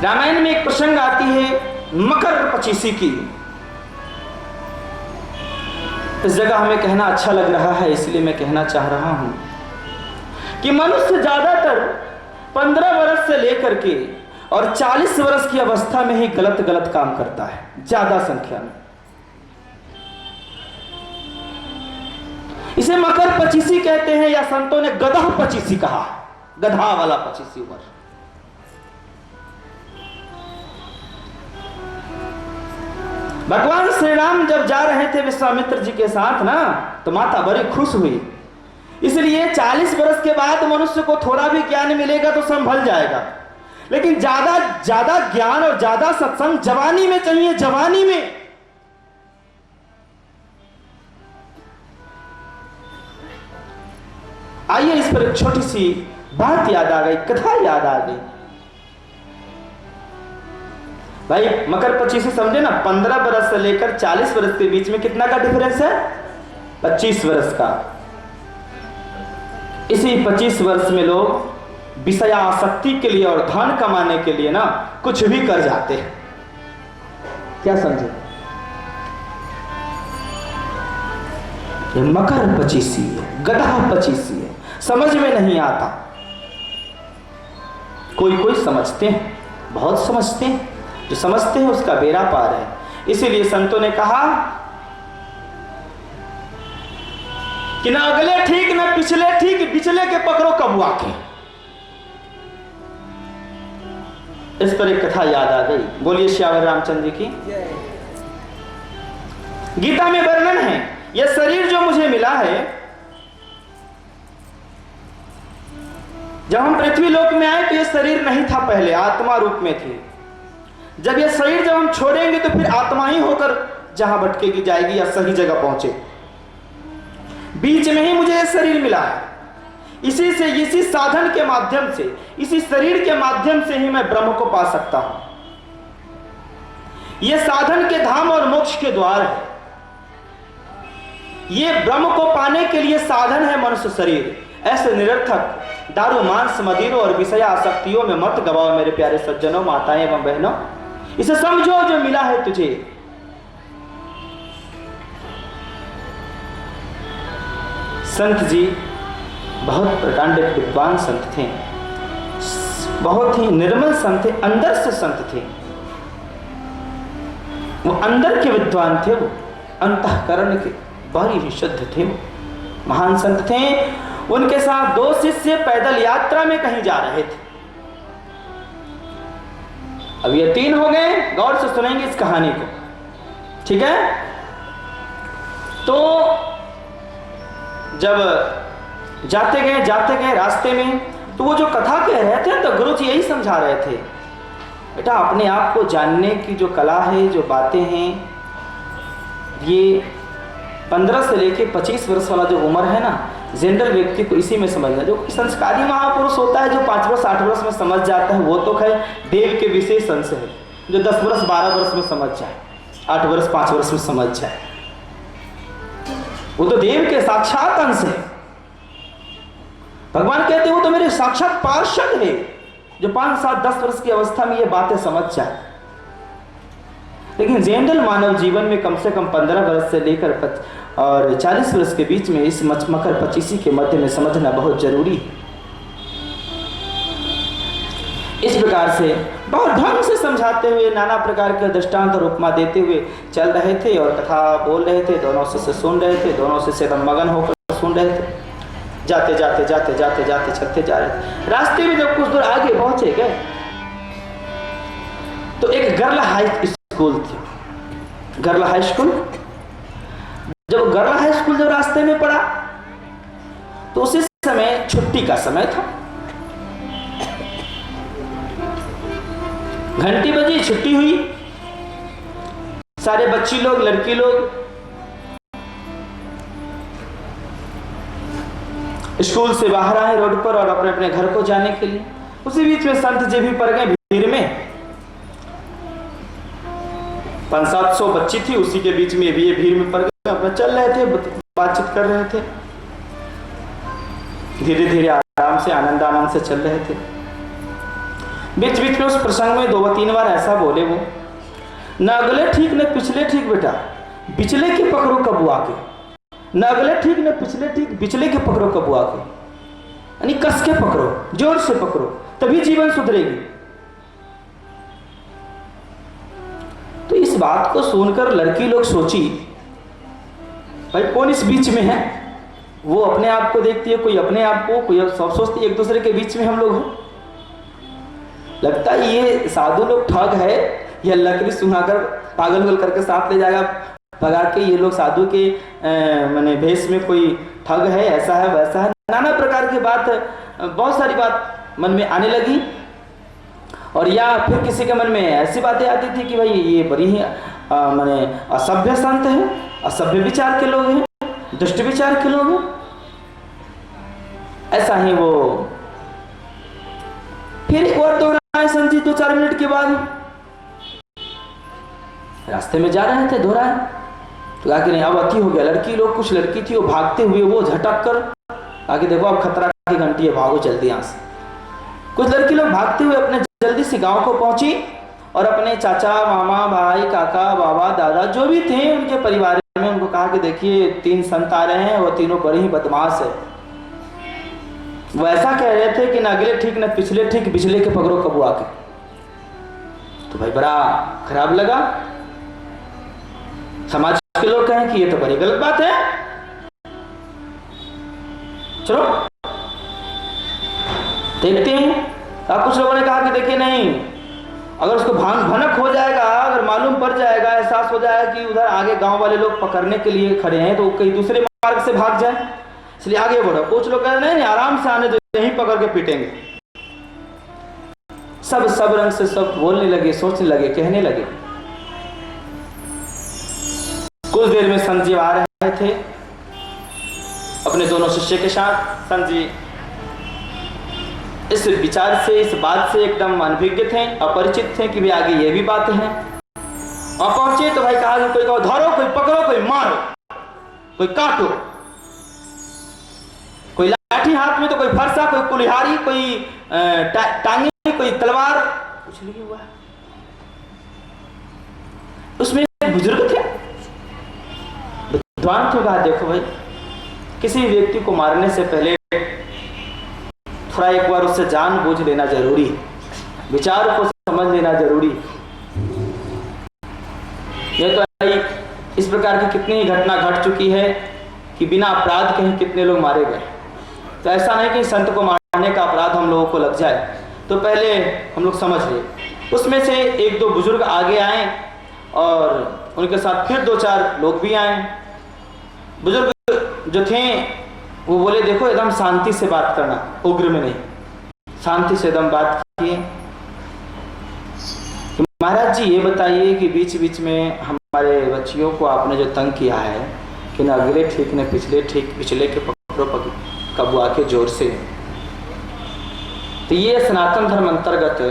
रामायण में एक प्रसंग आती है मकर 25 की। इस जगह हमें कहना अच्छा लग रहा है, इसलिए मैं कहना चाह रहा हूं कि मनुष्य ज्यादातर 15 वर्ष से लेकर के और 40 वर्ष की अवस्था में ही गलत गलत काम करता है, ज्यादा संख्या में। इसे मकर 25 कहते हैं, या संतों ने गधा 25 कहा, गधा वाला 25 वर्ष। भगवान श्री राम जब जा रहे थे विश्वामित्र जी के साथ ना, तो माता बड़ी खुश हुई। इसलिए 40 वर्ष के बाद मनुष्य को थोड़ा भी ज्ञान मिलेगा तो संभल जाएगा, लेकिन ज्यादा ज्यादा ज्ञान और ज्यादा सत्संग जवानी में चाहिए, जवानी में। आइए इस पर एक छोटी सी बात याद आ गई, कथा याद आ गई। भाई मकर 25 समझे ना, 15 वर्ष से लेकर 40 वर्ष के बीच में कितना का डिफरेंस है? 25 वर्ष का। इसी 25 वर्ष में लोग विषयासक्ति के लिए और धन कमाने के लिए ना कुछ भी कर जाते हैं। क्या समझे? ये मकर 25 है, गधा 25 है, समझ में नहीं आता। कोई कोई समझते हैं, बहुत समझते हैं, जो समझते हैं उसका बेड़ा पार है। इसीलिए संतों ने कहा कि ना अगले ठीक ना पिछले ठीक, बिचले के पकड़ो कबुआ के। इस पर एक कथा याद आ गई। बोलिए श्यावर रामचंद्र जी की। गीता में वर्णन है, यह शरीर जो मुझे मिला है, जब हम पृथ्वी लोक में आए तो यह शरीर नहीं था, पहले आत्मा रूप में थी। जब यह शरीर जब हम छोड़ेंगे तो फिर आत्मा ही होकर जहां भटकेगी जाएगी या सही जगह पहुंचे। बीच में ही मुझे यह शरीर मिला है। इसी से, इसी साधन के माध्यम से, इसी शरीर के माध्यम से ही मैं ब्रह्म को पा सकता हूं। यह साधन के धाम और मोक्ष के द्वार है। यह ब्रह्म को पाने के लिए साधन है मनुष्य शरीर। ऐसे निरर्थक दारू मांस मदिरो और विषय आसक्तियों में मत गवाओ मेरे प्यारे सज्जनों, माताएं एवं बहनों। इसे समझो जो मिला है तुझे। संत जी बहुत प्रकांड विद्वान संत थे, बहुत ही निर्मल संत थे, अंदर से संत थे। वो अंदर के विद्वान थे, वो अंतःकरण के बाहरी ही शुद्ध थे। वो महान संत थे। उनके साथ 2 शिष्य पैदल यात्रा में कहीं जा रहे थे। अब ये 3 हो गए। गौर से सुनेंगे इस कहानी को, ठीक है? तो जब जाते गए रास्ते में, तो वो जो कथा कह रहे थे तो गुरु जी यही समझा रहे थे, बेटा अपने आप को जानने की जो कला है, जो बातें हैं, ये 15 से लेके 25 वर्ष वाला जो उम्र है ना, जनरल व्यक्ति को इसी में समझना। जो संस्कारी महापुरुष होता है, जो 5 वर्ष 8 वर्ष में समझ जाता है, वो तो खैर देव के विशेष अंश है। जो 10 वर्ष 12 वर्ष में समझ जाए, 8 वर्ष 5 वर्ष में समझ जाए, वो तो देव के साक्षात अंश है। भगवान कहते हैं वो तो मेरे साक्षात पार्षद है, जो 5 7 10 वर्ष की अवस्था में ये बातें समझ जाए। लेकिन जनरल मानव जीवन में कम से कम 15 वर्ष से लेकर और 40 वर्ष के बीच में इस मकर 25 के मध्य में समझना बहुत जरूरी है। इस प्रकार से बहुत ढंग से समझाते हुए, नाना प्रकार के दृष्टांत और उपमा देते हुए चल रहे थे और कथा बोल रहे थे। दोनों से सुन रहे थे, दोनों से एकदम मगन होकर सुन रहे थे। जाते चलते जा रहे थे। रास्ते में जब कुछ दूर आगे पहुंचे गए तो एक गर्ल हाई स्कूल थी। गर्ल हाई स्कूल, जब गर्ल हाई स्कूल जब रास्ते में पड़ा तो उसी समय छुट्टी का समय था। घंटी बजी, छुट्टी हुई। सारे बच्ची लोग, लड़की लोग स्कूल से बाहर आए रोड पर और अपने अपने घर को जाने के लिए। उसी बीच में संत जी भी पड़ गए भीड़ में। 500-700 बच्ची थी, उसी के बीच में भी ये भीड़ में पड़ गए। अपना चल रहे थे, बातचीत कर रहे थे, धीरे धीरे आराम से आनंद से चल रहे थे। बीच बीच में उस प्रसंग में 2-3 बार ऐसा बोले वो, न अगले ठीक न पिछले ठीक बेटा, पिछले के पकड़ो कबुआ के, न अगले ठीक न पिछले ठीक, पिछले के पकड़ो कबुआ के, यानी कस के पकड़ो, जोर से पकड़ो, तभी जीवन सुधरेगी। तो इस बात को सुनकर लड़की लोग सोची भाई कौन इस बीच में है, वो अपने आप को देखती है, कोई अपने आप को, कोई सब सोचती है एक दूसरे के बीच में हम लोग हैं। लगता है ये साधु लोग ठग है, या लकड़ी सुनाकर पागल होल करके साथ ले जाएगा भगा के, ये लोग साधु के माने भेष में कोई ठग है, ऐसा है वैसा है, नाना प्रकार की बात, बहुत सारी बात मन में आने लगी। और या फिर किसी के मन में ऐसी बातें आती थी कि भाई ये बड़ी ही माने असभ्य संत है, असभ्य विचार के लोग हैं, दुष्ट विचार के लोग हैं। ऐसा ही वो फिर एक बार दोहराए संत जी 2-4 मिनट के बाद रास्ते में जा रहे थे, दोहराए तो आगे नहीं, अब अति हो गया। लड़की लोग, कुछ लड़की थी वो भागते हुए, वो झटक कर आगे देखो अब खतरा की घंटी है, भागो जल्दी यहाँ से। कुछ लड़की लोग भागते हुए अपने जल्दी से गांव को पहुंची और अपने चाचा, मामा, भाई, काका, बाबा, दादा जो भी थे उनके परिवार में उनको कहा कि देखिए 3 संत आ रहे हैं, वो तीनों बड़े ही बदमाश है। वो ऐसा कह रहे थे कि न अगले ठीक न पिछले ठीक, पिछले के पकड़ो कबुआ के। तो भाई बड़ा खराब लगा। समाज के लोग कहें कि ये तो बड़ी गलत बात है, चलो देखते हैं। अब कुछ लोगों ने कहा कि देखिए नहीं, अगर उसको भनक हो जाएगा, अगर मालूम पड़ जाएगा, एहसास हो जाएगा कि उधर आगे गांव वाले लोग पकड़ने के लिए खड़े हैं, तो कहीं दूसरे मार्ग से भाग जाए, इसलिए आगे बढ़ो। कुछ लोग कह रहे नहीं, आराम से आने दो, यहीं पकड़ के पीटेंगे। सब रंग से सब बोलने लगे, सोचने लगे, कहने लगे। कुछ देर में संत जी आ रहे थे अपने दोनों शिष्य के साथ। संत जी इस विचार से, इस बात से एकदम अनभिज्ञ थे, अपरिचित थे कि भी आगे ये भी बात है। और पहुंचे तो भाई कहा कि कोई कहो धरो, कोई पकड़ो, कोई मारो, कोई काटो, कोई लाठी हाथ में तो कोई फरसा, कोई कुल्हाड़ी, कोई टांगे, कोई तलवार, कुछ नहीं हुआ। उसमें एक बुजुर्ग थे, विद्वान थे, कहा देखो भाई किसी व्यक्ति को मारने से पहले थोड़ा एक बार उससे जान बूझ लेना जरूरी है, विचार को समझ लेना जरूरी है। ये तो इस प्रकार की कितनी घटना घट चुकी है कि बिना अपराध के ही कितने लोग मारे गए। तो ऐसा नहीं कि संत को मारने का अपराध हम लोगों को लग जाए, तो पहले हम लोग समझ ले। उसमें से 1-2 बुजुर्ग आगे आए और उनके साथ फिर 2-4 लोग भी आए। बुजुर्ग जो थे वो बोले देखो एकदम शांति से बात करना, उग्र में नहीं, शांति से एकदम बात किए। महाराज जी ये बताइए कि बीच बीच में हमारे बच्चियों को आपने जो तंग किया है कि न अगले ठीक न पिछले ठीक, पिछले के पकड़ो कबुआ के जोर से, तो ये सनातन धर्म अंतर्गत,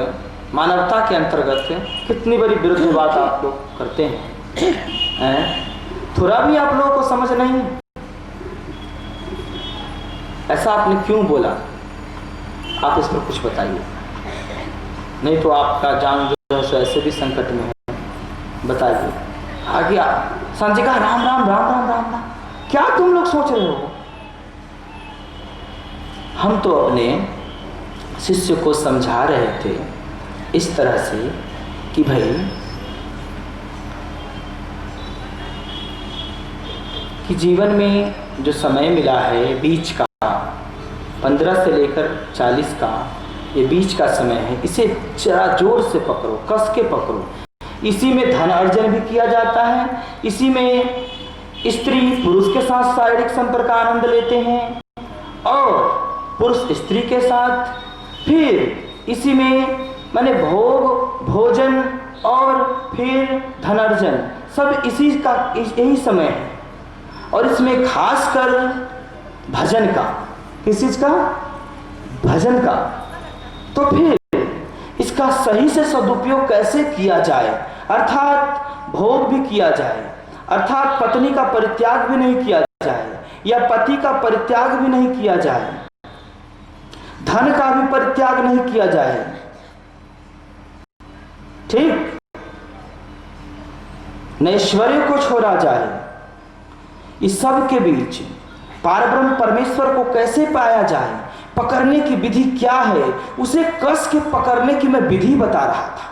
मानवता के अंतर्गत कितनी बड़ी विरुद्ध बात आप लोग करते हैं। थोड़ा भी आप लोगों को समझ नहीं, ऐसा आपने क्यों बोला? आप इस पर कुछ बताइए, नहीं तो आपका जान जो है ऐसे भी संकट में है, बताइए। आगे संत जी कहा राम राम राम राम राम राम, क्या तुम लोग सोच रहे हो? हम तो अपने शिष्य को समझा रहे थे इस तरह से कि भाई कि जीवन में जो समय मिला है बीच का, 15 से लेकर 40 का ये बीच का समय है, इसे जरा जोर से पकड़ो, कस के पकड़ो। इसी में धन अर्जन भी किया जाता है, इसी में स्त्री पुरुष के साथ शारीरिक संपर्क का आनंद लेते हैं और पुरुष स्त्री के साथ, फिर इसी में माने भोग भोजन और फिर धनार्जन, सब इसी का यही समय है। और इसमें खासकर भजन का, किस चीज का? भजन का। तो फिर इसका सही से सदुपयोग कैसे किया जाए, अर्थात भोग भी किया जाए, अर्थात पत्नी का परित्याग भी नहीं किया जाए या पति का परित्याग भी नहीं किया जाए, धन का भी परित्याग नहीं किया जाए, ठीक, न ऐश्वर्य को छोड़ा जाए। इस सब के बीच पारब्रह्म परमेश्वर को कैसे पाया जाए, पकड़ने की विधि क्या है, उसे कस के पकड़ने की मैं विधि बता रहा था।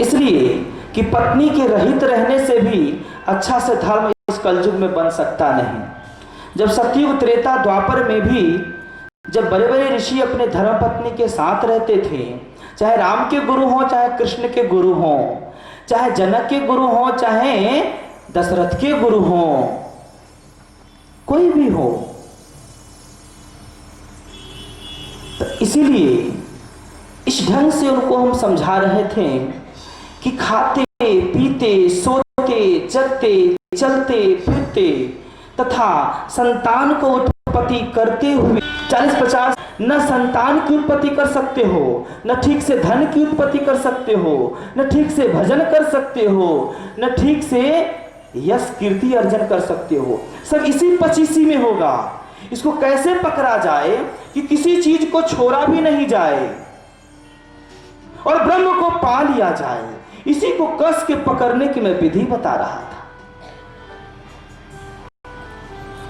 इसलिए कि पत्नी के रहित रहने से भी अच्छा से धर्म इस कलयुग में बन सकता नहीं। जब सतयुग त्रेता द्वापर में भी जब बड़े बड़े ऋषि अपने धर्म पत्नी के साथ रहते थे, चाहे राम के गुरु हों, चाहे कृष्ण के गुरु हों, चाहे जनक के गुरु हों, चाहे दशरथ के गुरु हों, कोई भी हो, तो इसीलिए इस ढंग से उनको हम समझा रहे थे कि खाते पीते सोते जगते चलते फिरते तथा संतान को उत्पत्ति करते हुए 40-50 न संतान की उत्पत्ति कर सकते हो, न ठीक से धन की उत्पत्ति कर सकते हो, न ठीक से भजन कर सकते हो, न ठीक से यश कीर्ति अर्जन कर सकते हो, सब इसी 25 में होगा। इसको कैसे पकड़ा जाए कि किसी चीज को छोड़ा भी नहीं जाए और ब्रह्म को पा लिया जाए, इसी को कस के पकड़ने की मैं विधि बता रहा था।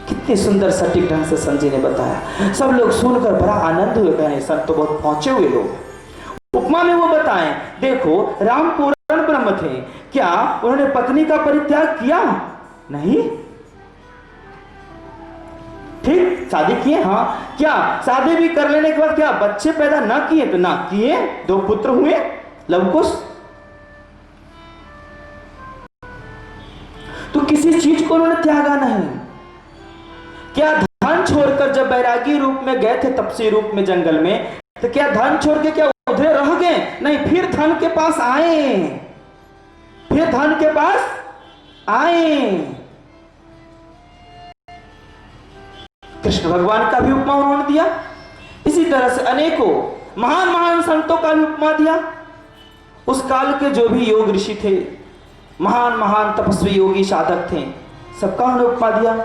कितने सुंदर सटीक ढंग से संजय ने बताया। सब लोग सुनकर बड़ा आनंद हुए, कहे सर तो बहुत पहुंचे हुए लोग। उपमा में वो बताएं, देखो राम पूर्ण ब्रह्म थे, क्या उन्होंने पत्नी का परित्याग किया? नहीं। ठीक, शादी किए, हाँ। क्या शादी भी कर लेने के बाद क्या बच्चे पैदा ना किए? तो ना किए, 2 पुत्र हुए, लवकुश। तो किसी चीज को उन्होंने त्यागा नहीं। क्या धन छोड़कर जब बैरागी रूप में गए थे, तपसी रूप में जंगल में, तो क्या धन छोड़ के क्या उधर रह गए? नहीं, फिर धन के पास आए, फिर धन के पास आए। कृष्ण भगवान का भी उपमा उन्होंने दिया, इसी तरह से अनेकों महान महान संतों का भी उपमा दिया। उस काल के जो भी योग ऋषि थे, महान महान तपस्वी योगी साधक थे, सबका उन्होंने उपमा दिया।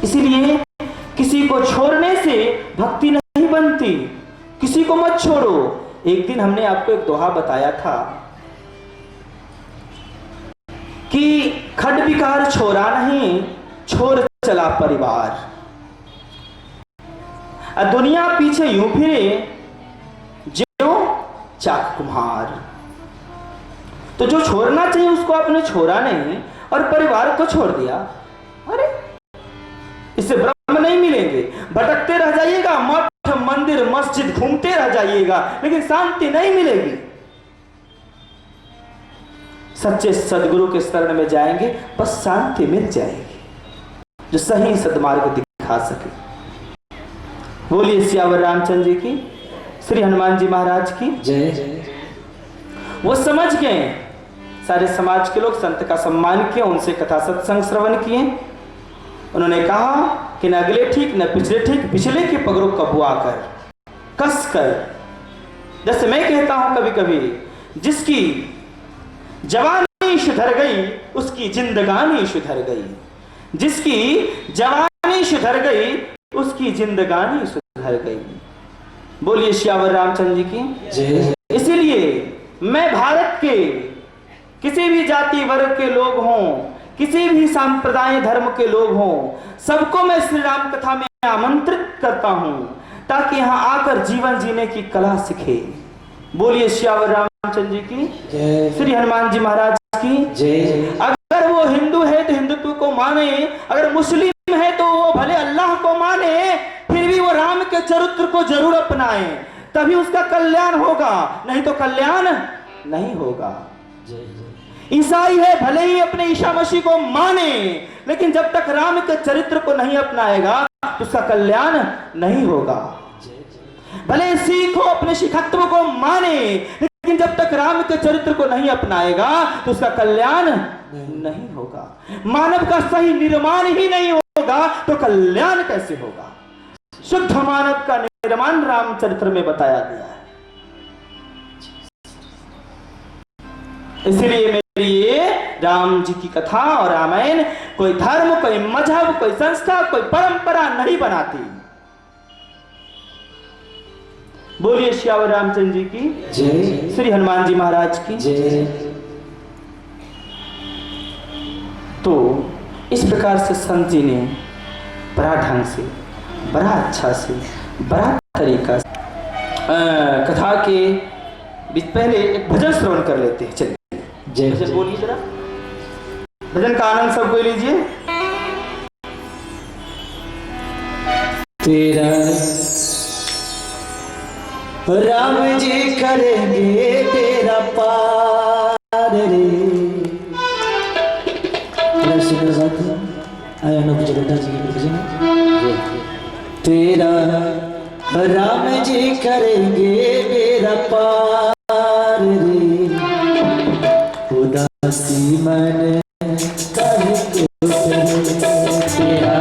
इसीलिए किसी को छोड़ने से भक्ति नहीं बनती, किसी को मत छोड़ो। एक दिन हमने आपको एक दोहा बताया था कि खड विकार छोड़ा नहीं, छोड़ चला परिवार। दुनिया पीछे यूं फिरे जो चाक कुम्हार। तो जो छोड़ना चाहिए उसको आपने छोड़ा नहीं और परिवार को छोड़ दिया। अरे इससे ब्रह्म नहीं मिलेंगे, भटकते रह जाइएगा, मठ मंदिर मस्जिद घूमते रह जाइएगा, लेकिन शांति नहीं मिलेगी। सच्चे सदगुरु के शरण में जाएंगे, बस शांति मिल जाएगी, जो सही सदमार्ग दिखा सके। बोलिए सियावर रामचंद्र जी की, श्री हनुमान जी महाराज की जय जय। वो समझ गए, सारे समाज के लोग संत का सम्मान किए, उनसे कथा सत्संग श्रवण किए। उन्होंने कहा कि न अगले ठीक न पिछले ठीक, पिछले के पगड़ों कबुआ कर, कस कर। जैसे मैं कहता हूं कभी कभी, जिसकी जवानी सुधर गई उसकी जिंदगानी सुधर गई, जिसकी जवानी सुधर गई उसकी जिंदगानी सुधर गई। बोलिए श्यावर रामचंद्र जी की जय। इसीलिए मैं भारत के किसी भी जाति वर्ग के लोग हों, किसी भी संप्रदाय धर्म के लोग हों, सबको मैं श्री राम कथा में आमंत्रित करता हूं ताकि यहां आकर जीवन जीने की कला सीखे। बोलिए श्यावर रामचंद्र जी की जय, श्री हनुमान जी महाराज की जय। अगर वो हिंदू है तो हिंदुत्व को माने, अगर मुस्लिम है तो वो भले अल्लाह को माने, फिर भी वो राम के चरित्र को जरूर अपनाए, तभी उसका कल्याण होगा, नहीं तो कल्याण नहीं होगा। ईसाई है, भले ही अपने ईसा मसीह को माने, लेकिन जब तक राम के चरित्र को नहीं अपनाएगा तो उसका कल्याण नहीं होगा। भले सिख हो, अपने सिखत्व को माने, लेकिन जब तक राम के चरित्र को नहीं अपनाएगा तो उसका कल्याण नहीं होगा। मानव का सही निर्माण ही नहीं होगा तो कल्याण कैसे होगा? शुद्ध मानव का निर्माण रामचरित्र में बताया गया है। इसलिए मेरे लिए राम जी की कथा और रामायण कोई धर्म, कोई मजहब, कोई संस्था, कोई परंपरा नहीं बनाती। बोलिए श्यावर रामचंद्र जी की जय, श्री हनुमान जी महाराज की जय। तो इस प्रकार से संत जी ने बड़ा ढंग से, बड़ा अच्छा से, बड़ा तरीका से कथा के बीच पहले एक भजन श्रवण कर लेते हैं। चलिए जय भजन बोलिए जरा, भजन का आनंद सब कोई लीजिए। तेरा राम जी करेंगे तेरा पार रे। आया ना जी के भजन। तेरा राम जी करेंगे मेरा पार रे। उदासी मन कहे को तेरा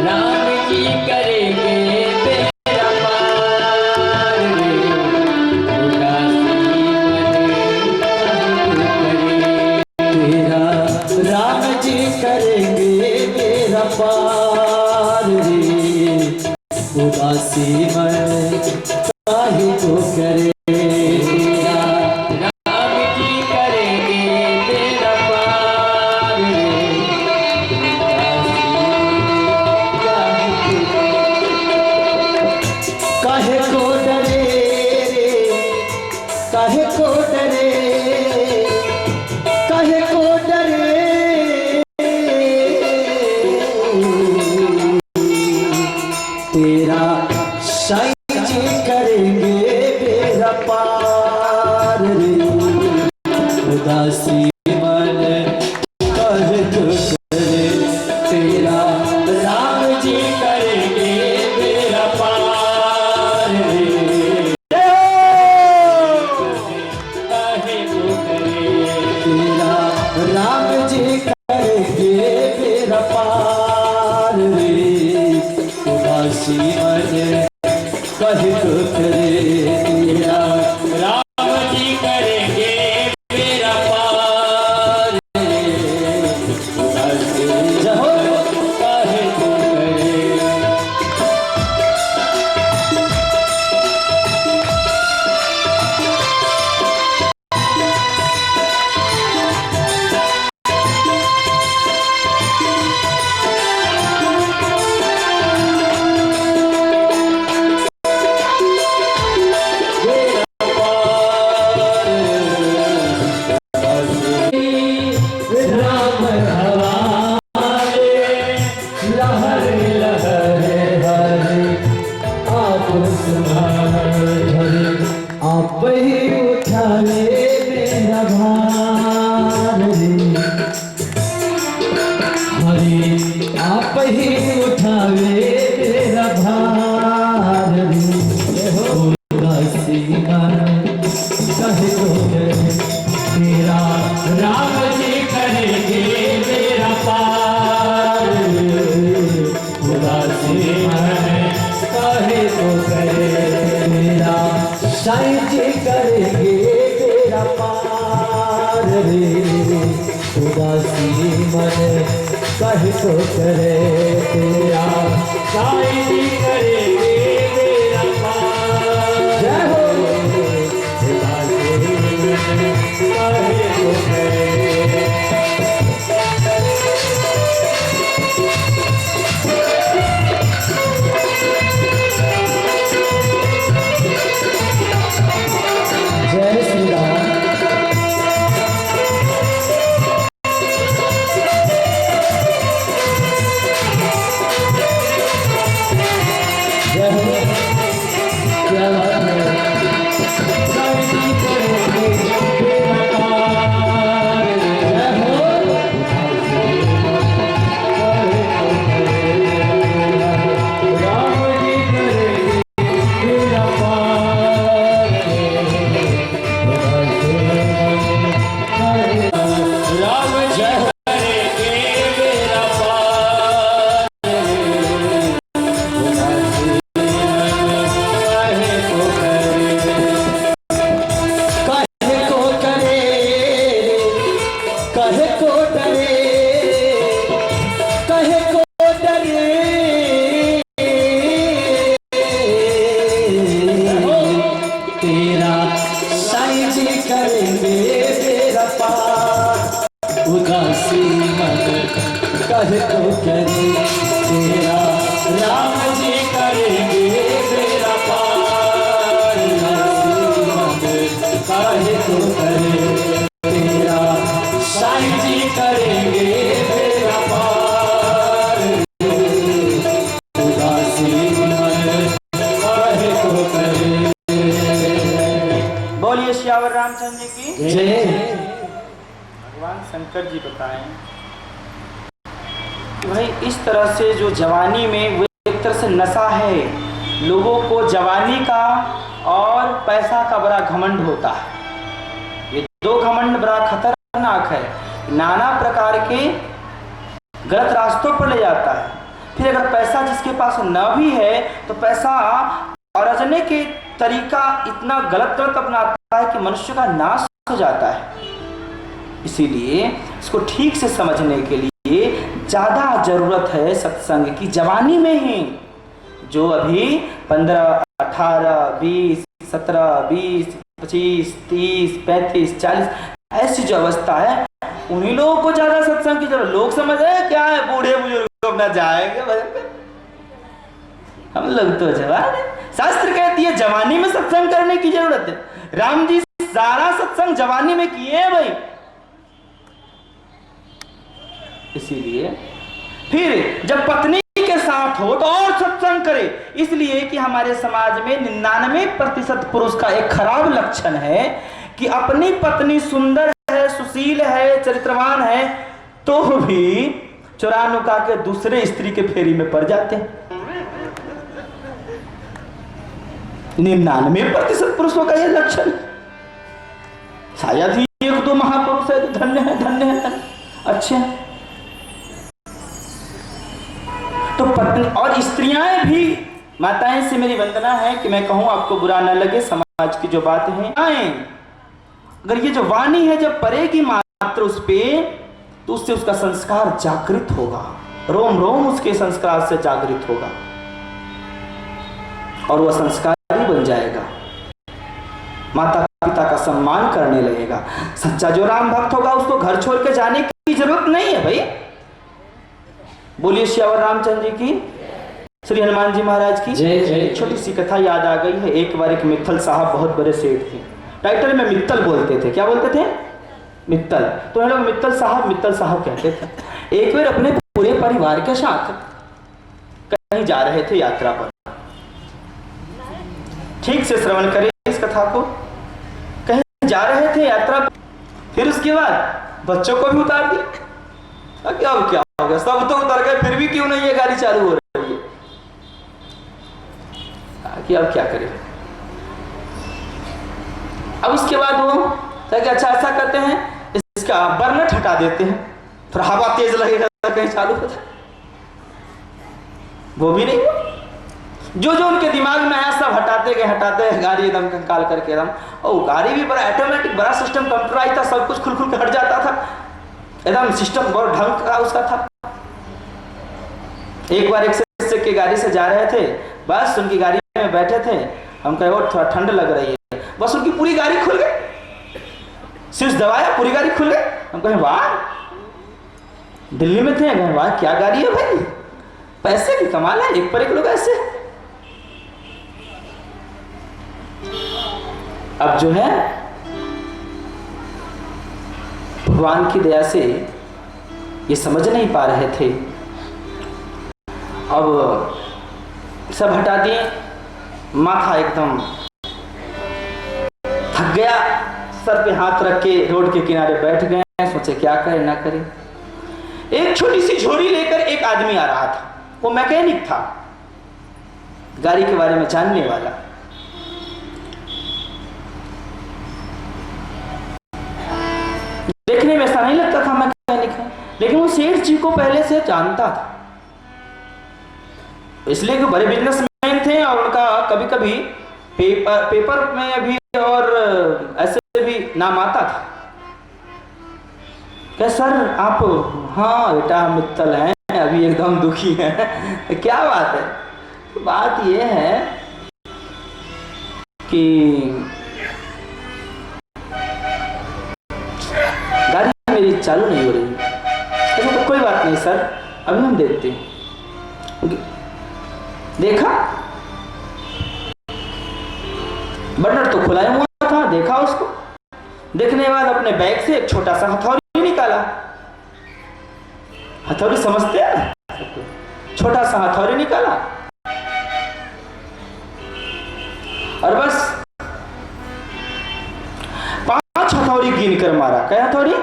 राम जी करेंगे तेरा पार रे। उदासी मन तेरा राम जी करेंगे मेरा पार रे। उदासी मन काहे को करे। तेरा राम जी करेंगे तेरा पार रे। काहे को डरे रे, काहे को डरे, काहे को डरे। तेरा साईं जी करेंगे मेरा पार रे। उदासी मन काहे को करे। तेरा राम जी करेंगे मेरा पार रे। काहे को करे। तेरा राम जी करेंगे मेरा पार रे। उदासी मन काहे को करे। तेरा राम जी करेंगे मेरा पार रे। उदासी मन काहे को करे। राम हवाले लहर लहर हरे। आप सुधारे आप ही उठावे मेरा भार रे। हरे आप ही उठावे मेरा भार रे। उदासी मन काहे को करे। तेरा राम जी करेंगे मेरा पार रे। उदासी मन काहे को करे। तेरा साईं जी करेंगे मेरा पार रे। उदासी मन काहे को करे। तेरा साईं जी करेंगे मेरा पार। जय हो। उदासी मन काहे को करे। जय श्री राम। जय हो। क्या बात है। साईं जी करेंगे मेरा पार बेड़ा पार, उदासी मन कहे तो करे तेरा राम जी करेंगे बेड़ा पार, उदासी मन कहे तो करे तेरा साईं जी करेंगे बेड़ा पार, उदासी मन कहे तो करे। बोलिए श्यावर रामचंद्र जी की जय। भगवान शंकर जी बताएं कि भाई इस तरह से जो जवानी में वो एक तरह से नशा है, लोगों को जवानी का और पैसा का बड़ा घमंड होता है। ये दो घमंड बड़ा खतरनाक है, नाना प्रकार के गलत रास्तों पर ले जाता है। फिर अगर पैसा जिसके पास न भी है तो पैसा अर्जने के तरीका इतना गलत अपनाता है कि मनुष्य का नाश हो जाता है। इसीलिए इसको ठीक से समझने के लिए ज़्यादा जरूरत है सत्संग की। जवानी में ही जो अभी 15, 18, 20, 17, 20, 25, 30, 35, 40 ऐसी जो अवस्था है, उन्हीं लोगों को ज़्यादा सत्संग की जरूरत। लोग समझ रहे क्या है, बूढ़े बुजुर्ग अपना जाएंगे, हम लोग तो जवान है। शास्त्र कहती है जवानी में सत्संग करने की जरूरत है। राम जी सारा सत्संग जवानी में किए हैं भाई। इसीलिए फिर जब पत्नी के साथ हो तो और सत्संग करे, इसलिए कि हमारे समाज में 99% पुरुष का एक खराब लक्षण है कि अपनी पत्नी सुंदर है, सुशील है, चरित्रवान है, तो भी चुरा नुका के दूसरे स्त्री के फेरी में पड़ जाते हैं। 99% पुरुषों का यह लक्षण, शायद ही 1-2 महापुरुष है तो धन्य है, धन्य है, अच्छे हैं। तो पत्नी और स्त्रियां भी, माताएं से मेरी वंदना है कि मैं कहूं आपको बुरा न लगे, समाज की जो बातें हैं अगर ये जो वाणी है जब पड़ेगी मात्र उस पे, तो उससे उसका संस्कार जागृत होगा, रोम रोम उसके संस्कार से जागृत होगा और वह संस्कार बन जाएगा, माता पिता का सम्मान करने लगेगा। सच्चा जो राम भक्त होगा उसको घर छोड़ के जाने की जरूरत नहीं है भाई। बोलिए श्यावर रामचंद्र जी की, श्री हनुमान जी महाराज की जय। छोटी सी कथा याद आ गई है। एक बार एक मित्तल साहब बहुत बड़े सेठ थे, टाइटल में मित्तल बोलते थे। क्या बोलते थे? मित्तल। तो हम लोग मित्तल साहब कहते थे। एक बार अपने पूरे परिवार के साथ कहीं जा रहे थे यात्रा पर। ठीक से श्रवण करें इस कथा को। कहीं जा रहे थे यात्रा पर, फिर उसके बाद बच्चों को भी उतार दिया। क्या हो गया, सब तो उतर गए, फिर भी क्यों नहीं ये गाड़ी चालू हो रही है कि अब क्या करें। अब उसके बाद वो अच्छा ऐसा करते हैं, इसका बर्नट हटा देते हैं, थोड़ा हवा तेज लगेगा कहीं चालू हो जाए। वो भी नहीं, जो जो उनके दिमाग में आया सब हटाते गए, गाड़ी एकदम कंकाल करके एकदम। और गाड़ी भी बड़ा ऑटोमेटिक, बड़ा सिस्टम कंप्यूटराइज था, सब कुछ खुल के हट जाता था, एकदम सिस्टम बहुत ढंग का उसका था। एक बार एक के गाड़ी से जा रहे थे, बस उनकी गाड़ी में बैठे थे, हम कहे और थोड़ा ठंड लग रही है, बस उनकी पूरी गाड़ी खुल गई, स्विच दबाया पूरी गाड़ी खुल गई। हम कहे वाह, दिल्ली में थे, कहे वाह क्या गाड़ी है भाई, पैसे की कमाल है, एक पर एक लोग ऐसे। अब जो है भगवान की दया से ये समझ नहीं पा रहे थे, अब सब हटा दिए, माथा एकदम थक गया, सर पे हाथ रख के रोड के किनारे बैठ गए, सोचे क्या करे ना करे। एक छोटी सी झोरी लेकर एक आदमी आ रहा था, वो मैकेनिक था, गाड़ी के बारे में जानने वाला। देखने में ऐसा नहीं लगता था मैकेनिक है, लेकिन वो सेठ जी को पहले से जानता था, इसलिए कि बड़े बिजनेसमैन थे और उनका कभी कभी पेपर में भी और ऐसे भी नाम आता था। क्या सर आप? हाँ बेटा मित्तल हैं, अभी एकदम दुखी हैं। क्या बात है? तो बात ये है कि मेरी चालू नहीं हो रही। अच्छा तो कोई बात नहीं सर, अभी हम देखते हैं। देखा, बटन तो खुला हुआ था, देखा उसको। देखने के बाद अपने बैग से एक छोटा सा हथौड़ी निकाला। हथौड़ी समझते हैं, छोटा सा हथौड़ी निकाला और बस 5 हथौड़ी गिन कर मारा। क्या हथौड़ी?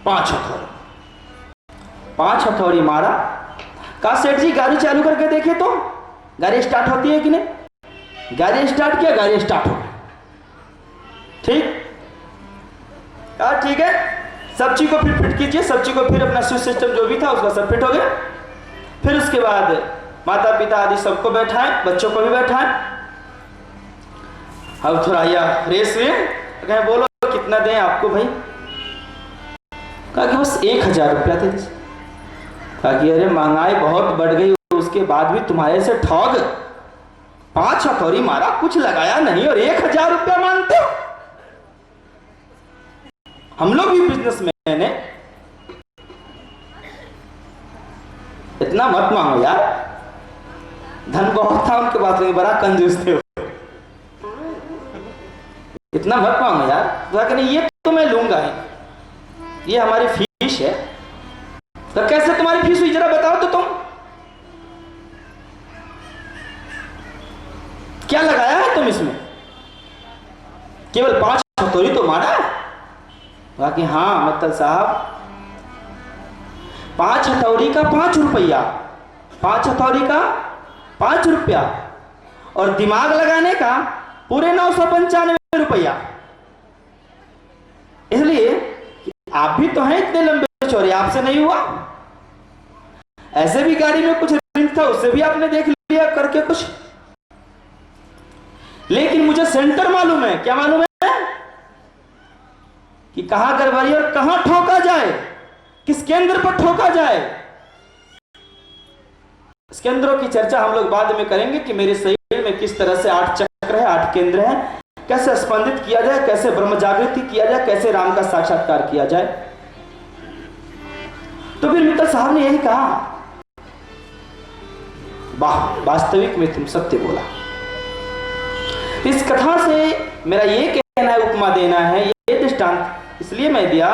5 हथौड़ी। 5 हथौड़ी मारा। कहा सेठ जी गाड़ी चालू करके देखे तो गाड़ी स्टार्ट होती है कि नहीं? गाड़ी स्टार्ट किया, गाड़ी स्टार्ट हो गई। ठीक, कहा ठीक है, सब्जी को फिर फिट कीजिए। सब्जी को फिर अपना स्विच सिस्टम जो भी था उसका सब फिट हो गया। फिर उसके बाद माता पिता आदि सबको बैठाए, बच्चों को भी बैठाए। अब थोड़ा या रेस में कहे बोलो कितना दें आपको भाई? कहा कि बस 1000 रुपया दे दीजिए। कहा कि अरे महंगाई बहुत बढ़ गई, उसके बाद भी तुम्हारे से ठग 5 हथौड़ी मारा, कुछ लगाया नहीं और 1000 रुपया मांगते हो? हम लोग भी बिजनेसमैन है, इतना मत मांगो यार। धन बहुत था उनके पास, बड़ा कंजूस थे, इतना मत मांगो यार। तो कहने ये तो मैं लूंगा ही, ये हमारी फीस है। तो कैसे तुम्हारी फीस हुई जरा बताओ तो तुम क्या लगाया है तुम इसमें? केवल 5 हथौड़ी तो मारा है? बाकी हाँ मतलब साहब 5 हथौड़ी का 5 रुपया, 5 हथौड़ी का 5 रुपया और दिमाग लगाने का पूरे 995 रुपया। इसलिए आप भी तो हैं इतने लंबे चौड़े, आपसे नहीं हुआ? ऐसे भी गाड़ी में कुछ रिंच था, उससे भी आपने देख लिया करके कुछ। लेकिन मुझे सेंटर मालूम है। क्या मालूम है? कि कहां गड़बड़ी और कहां ठोका जाए, किस केंद्र पर ठोका जाए। इस केंद्रों की चर्चा हम लोग बाद में करेंगे कि मेरे शरीर में किस तरह से 8 चक्र है, 8 केंद्र हैं, कैसे स्पंदित किया जाए, कैसे ब्रह्म जागृति किया जाए, कैसे राम का साक्षात्कार किया जाए। तो फिर मित्तल साहब ने यही कहा, वाह वास्तविक में तुम सत्य बोला। इस कथा से मेरा ये कहना है, उपमा देना है, ये दृष्टांत इसलिए मैं दिया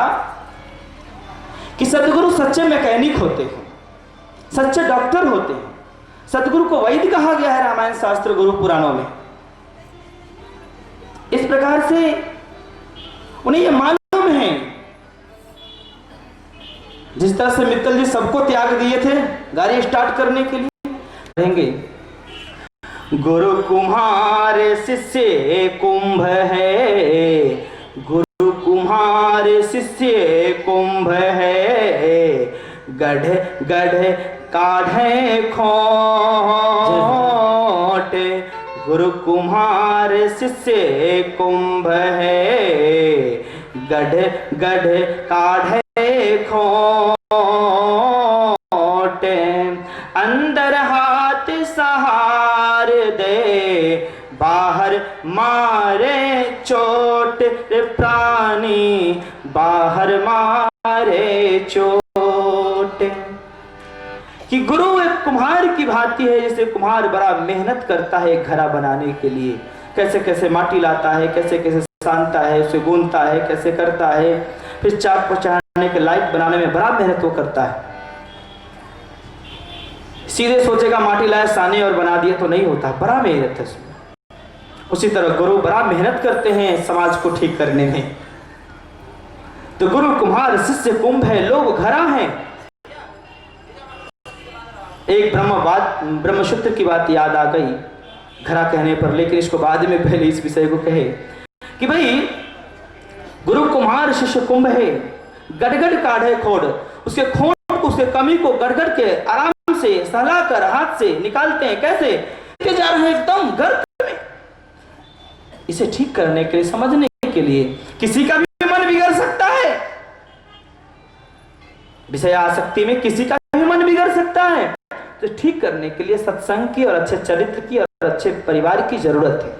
कि सदगुरु सच्चे मैकेनिक होते हैं, सच्चे डॉक्टर होते हैं। सदगुरु को वैद्य कहा गया है रामायण शास्त्र गुरु पुराणों में। इस प्रकार से उन्हें यह मालूम है, जिस तरह से मित्तल जी सबको त्याग दिए थे गाड़ी स्टार्ट करने के लिए। रहेंगे गुरु कुम्हार शिष्य कुंभ है, गुरु कुम्हार शिष्य कुंभ है, गढ़ गढ़ काढ़े खोट। गुरु कुम्हार शिष्य कुंभ है, गढ़ गढ़ काढ़े खोट। अंदर हाथ सहार दे, बाहर मारे चोट। प्राणी बाहर मारे चोट। कि गुरु एक कुम्हार की भांति है, जैसे कुम्हार बड़ा मेहनत करता है घड़ा बनाने के लिए। कैसे कैसे माटी लाता है, कैसे कैसे सानता है, उसे गूंथता है, कैसे करता है, फिर चाक को चढ़ाने के लायक बनाने में बड़ा मेहनत वो करता है। सीधे सोचेगा माटी लाया साने और बना दिया तो नहीं होता, बड़ा मेहनत है उसमें। उसी तरह गुरु बड़ा मेहनत करते हैं समाज को ठीक करने में। तो गुरु कुम्हार शिष्य कुंभ है, लोग घड़ा हैं। एक ब्रह्मसूत्र की बात याद आ गई घड़ा कहने पर, लेकिन इसको बाद में पहले इस विषय को कहे कि भाई गुरु कुम्हार शिष्य कुंभ है, गड़गड़ काढ़े खोड़। उसके खोड़ को, उसके कमी को गड़गड़ के आराम से सहलाकर हाथ से निकालते हैं। कैसे जा रहे हैं एकदम गर्त में। इसे ठीक करने के लिए, समझने के लिए किसी का भी मन बिगड़ सकता है। विषय आसक्ति में किसी का भी मन बिगड़ सकता है। तो ठीक करने के लिए सत्संग की और अच्छे चरित्र की और अच्छे परिवार की जरूरत है,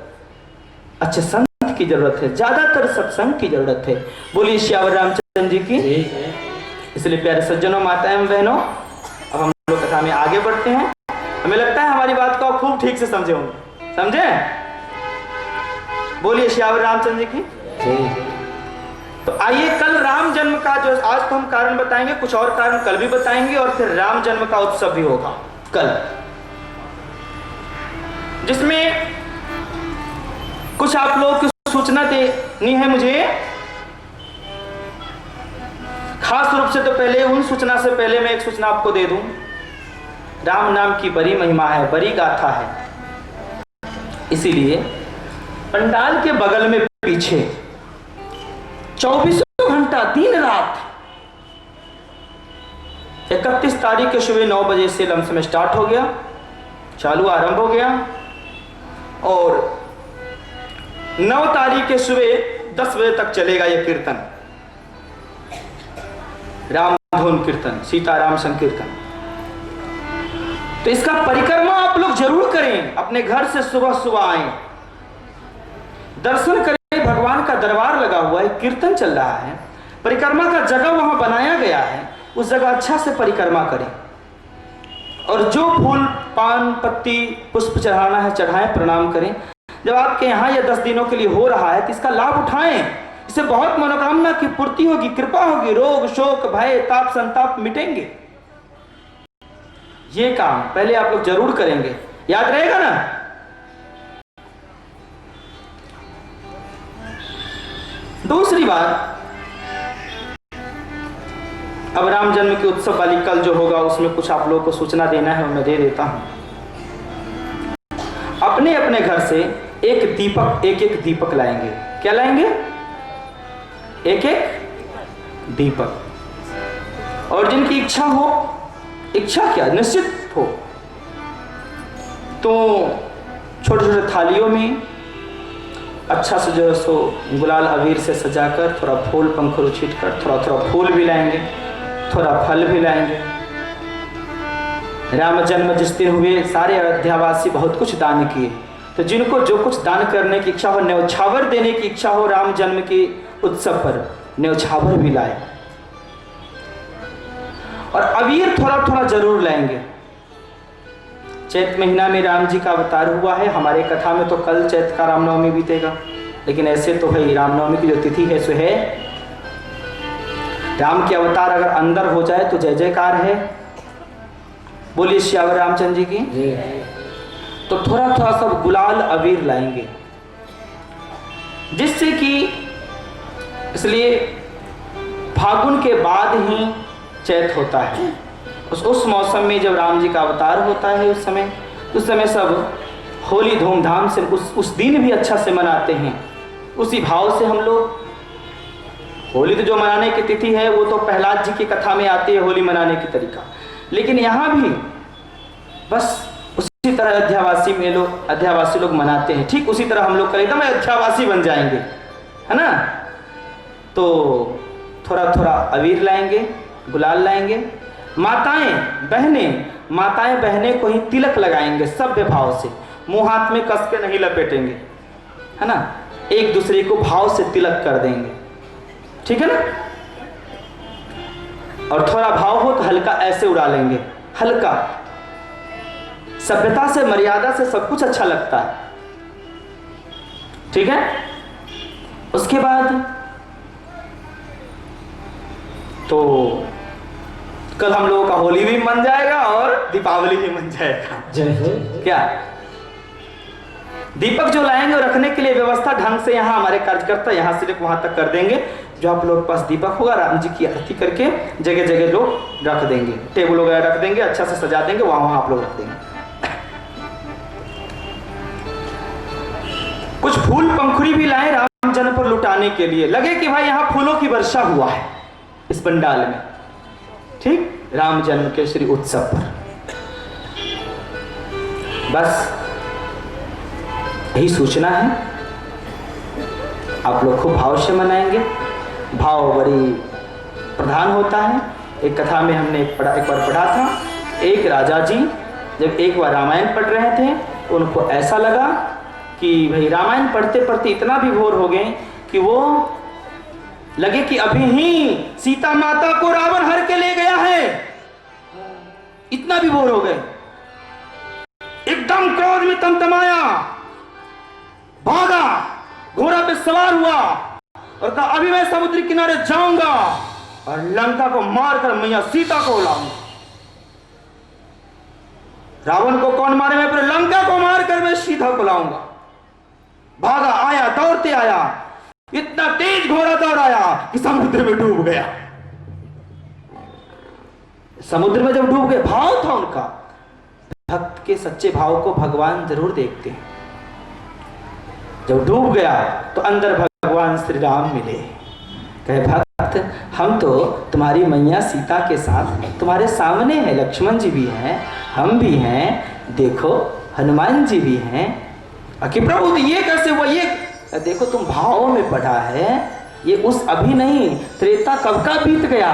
अच्छे संत की जरूरत है, ज्यादातर सत्संग की जरूरत है। बोलिए श्यावर रामचंद्र रामचंद्र जी की। इसलिए प्यारे सज्जनों, माताएं एवं बहनों, अब हम लोग कथा में आगे बढ़ते हैं। हमें लगता है हमारी बात को आप खूब ठीक से समझे होंगे। समझे? बोलिए श्यावर रामचंद्र जी की। तो आइए, कल राम जन्म का जो आज तो हम कारण बताएंगे, कुछ और कारण कल भी बताएंगे, और फिर राम जन्म का उत्सव भी होगा कल, जिसमें कुछ आप लोगों की सूचना देनी है मुझे। खास रूप से तो पहले उन सूचना से पहले मैं एक सूचना आपको दे दूं। राम नाम की बड़ी महिमा है, बड़ी गाथा है। इसीलिए पंडाल के बगल में पीछे 24 घंटा दिन रात 31 तारीख के सुबह 9 बजे से लमसम स्टार्ट हो गया, चालू आरंभ हो गया, और 9 तारीख के सुबह 10 बजे तक चलेगा यह कीर्तन, राम धुन कीर्तन, सीताराम संकीर्तन। तो इसका परिक्रमा आप लोग जरूर करें, अपने घर से सुबह सुबह आए, दर्शन करें। भगवान का दरबार लगा हुआ है, कीर्तन चल रहा है, परिक्रमा का जगह वहां बनाया गया है, उस जगह अच्छा से परिक्रमा करें, और जो फूल पान पत्ती पुष्प चढ़ाना है चढ़ाएं, प्रणाम करें। जब आपके यहाँ यह 10 दिनों के लिए हो रहा है तो इसका लाभ उठाएं, इससे बहुत मनोकामना की पूर्ति होगी, कृपा होगी, रोग शोक भय ताप संताप मिटेंगे। ये काम पहले आप लोग जरूर करेंगे, याद रहेगा ना? दूसरी बात, अब राम जन्म के उत्सव वाली कल जो होगा उसमें कुछ आप लोगों को सूचना देना है, मैं दे देता हूं। अपने अपने घर से एक दीपक लाएंगे। क्या लाएंगे? एक दीपक। और जिनकी इच्छा हो, इच्छा क्या निश्चित हो, तो छोटे छोटे थालियों में अच्छा से जो है सो गुलाल अबीर से सजाकर, थोड़ा फूल पंखुड़ी छीट कर, थोड़ा थोड़ा फूल भी लाएंगे, थोड़ा फल भी लाएंगे। राम जन्म जिस दिन हुए सारे अयोध्यावासी बहुत कुछ दान किए, तो जिनको जो कुछ दान करने की इच्छा हो, न्यौछावर देने की इच्छा हो राम जन्म के उत्सव पर, न्यौछावर भी लाए, और अबीर थोड़ा थोड़ा जरूर लाएंगे। चैत महीना में राम जी का अवतार हुआ है, हमारे कथा में तो कल चैत का रामनवमी बीतेगा, लेकिन ऐसे तो भाई रामनवमी की जो तिथि है सो है, राम के अवतार अगर अंदर हो जाए तो जय जयकार है। बोलिए श्यावर रामचंद्र जी की। तो थोड़ा थोड़ा सब गुलाल अबीर लाएंगे, जिससे कि इसलिए फागुन के बाद ही चैत होता है। उस मौसम में जब राम जी का अवतार होता है, उस समय सब होली धूमधाम से उस दिन भी अच्छा से मनाते हैं। उसी भाव से हम लोग होली तो जो मनाने की तिथि है वो तो प्रहलाद जी की कथा में आती है होली मनाने की तरीका, लेकिन यहाँ भी बस उसी तरह अयोध्यावासी लोग मनाते हैं, ठीक उसी तरह हम लोग करें, एकदम अयोध्यावासी बन जाएंगे, है ना? तो थोड़ा थोड़ा अबीर लाएंगे, गुलाल लाएंगे। माताएं बहनें को ही तिलक लगाएंगे सभ्य भाव से, मुंह हाथ में कस के नहीं लपेटेंगे, है ना? एक दूसरे को भाव से तिलक कर देंगे, ठीक है ना? और थोड़ा भाव हो तो हल्का ऐसे उड़ा लेंगे, हल्का। सभ्यता से मर्यादा से सब कुछ अच्छा लगता है, ठीक है? उसके बाद तो कल हम लोगों का होली भी मन जाएगा और दीपावली भी मन जाएगा। जय हो। क्या दीपक जो लाएंगे और रखने के लिए व्यवस्था ढंग से यहाँ हमारे कार्यकर्ता यहाँ से वहां तक कर देंगे। जो आप लोग के पास दीपक होगा राम जी की आरती करके जगह जगह लोग रख देंगे, टेबल वगैरह रख देंगे, अच्छा से सजा देंगे, वहां आप लोग रख देंगे। कुछ फूल पंखुड़ी भी लाए राम जन्म पर लुटाने के लिए, लगे कि भाई यहाँ फूलों की वर्षा हुआ है इस पंडाल में, ठीक? राम जन्म के श्री उत्सव पर। बस यही सूचना है। आप लोग खूब भाव से मनाएंगे, भाव बड़ी प्रधान होता है। एक कथा में हमने एक बार पढ़ा था, एक राजा जी जब एक बार रामायण पढ़ रहे थे, उनको ऐसा लगा कि भाई रामायण पढ़ते पढ़ते इतना भी बोर हो गए कि वो लगे कि अभी ही सीता माता को रावण हर के ले गया है। इतना भी बोर हो गए, एकदम क्रोध में तमतमाया, भागा, घोड़ा पे सवार हुआ और कहा अभी मैं समुद्र किनारे जाऊंगा और लंका को मारकर मैया सीता को लाऊंगा। रावण को कौन मारे, मैं पूरे लंका को मारकर मैं सीता को लाऊंगा। भागा, आया, दौड़ते आया, इतना तेज घोड़ा दौड़ाया कि समुद्र में डूब गया। समुद्र में जब डूब गए, भाव था उनका, भक्त के सच्चे भाव को भगवान जरूर देखते हैं। जब डूब गया तो अंदर भगवान श्री राम मिले, कहे भक्त हम तो तुम्हारी मैया सीता के साथ तुम्हारे सामने हैं, लक्ष्मण जी भी हैं, हम भी हैं, देखो हनुमान जी भी हैं। कि प्रभु तो ये कैसे हुआ, ये देखो तुम भावों में पढ़ा है, ये उस अभी नहीं, त्रेता कब का बीत गया।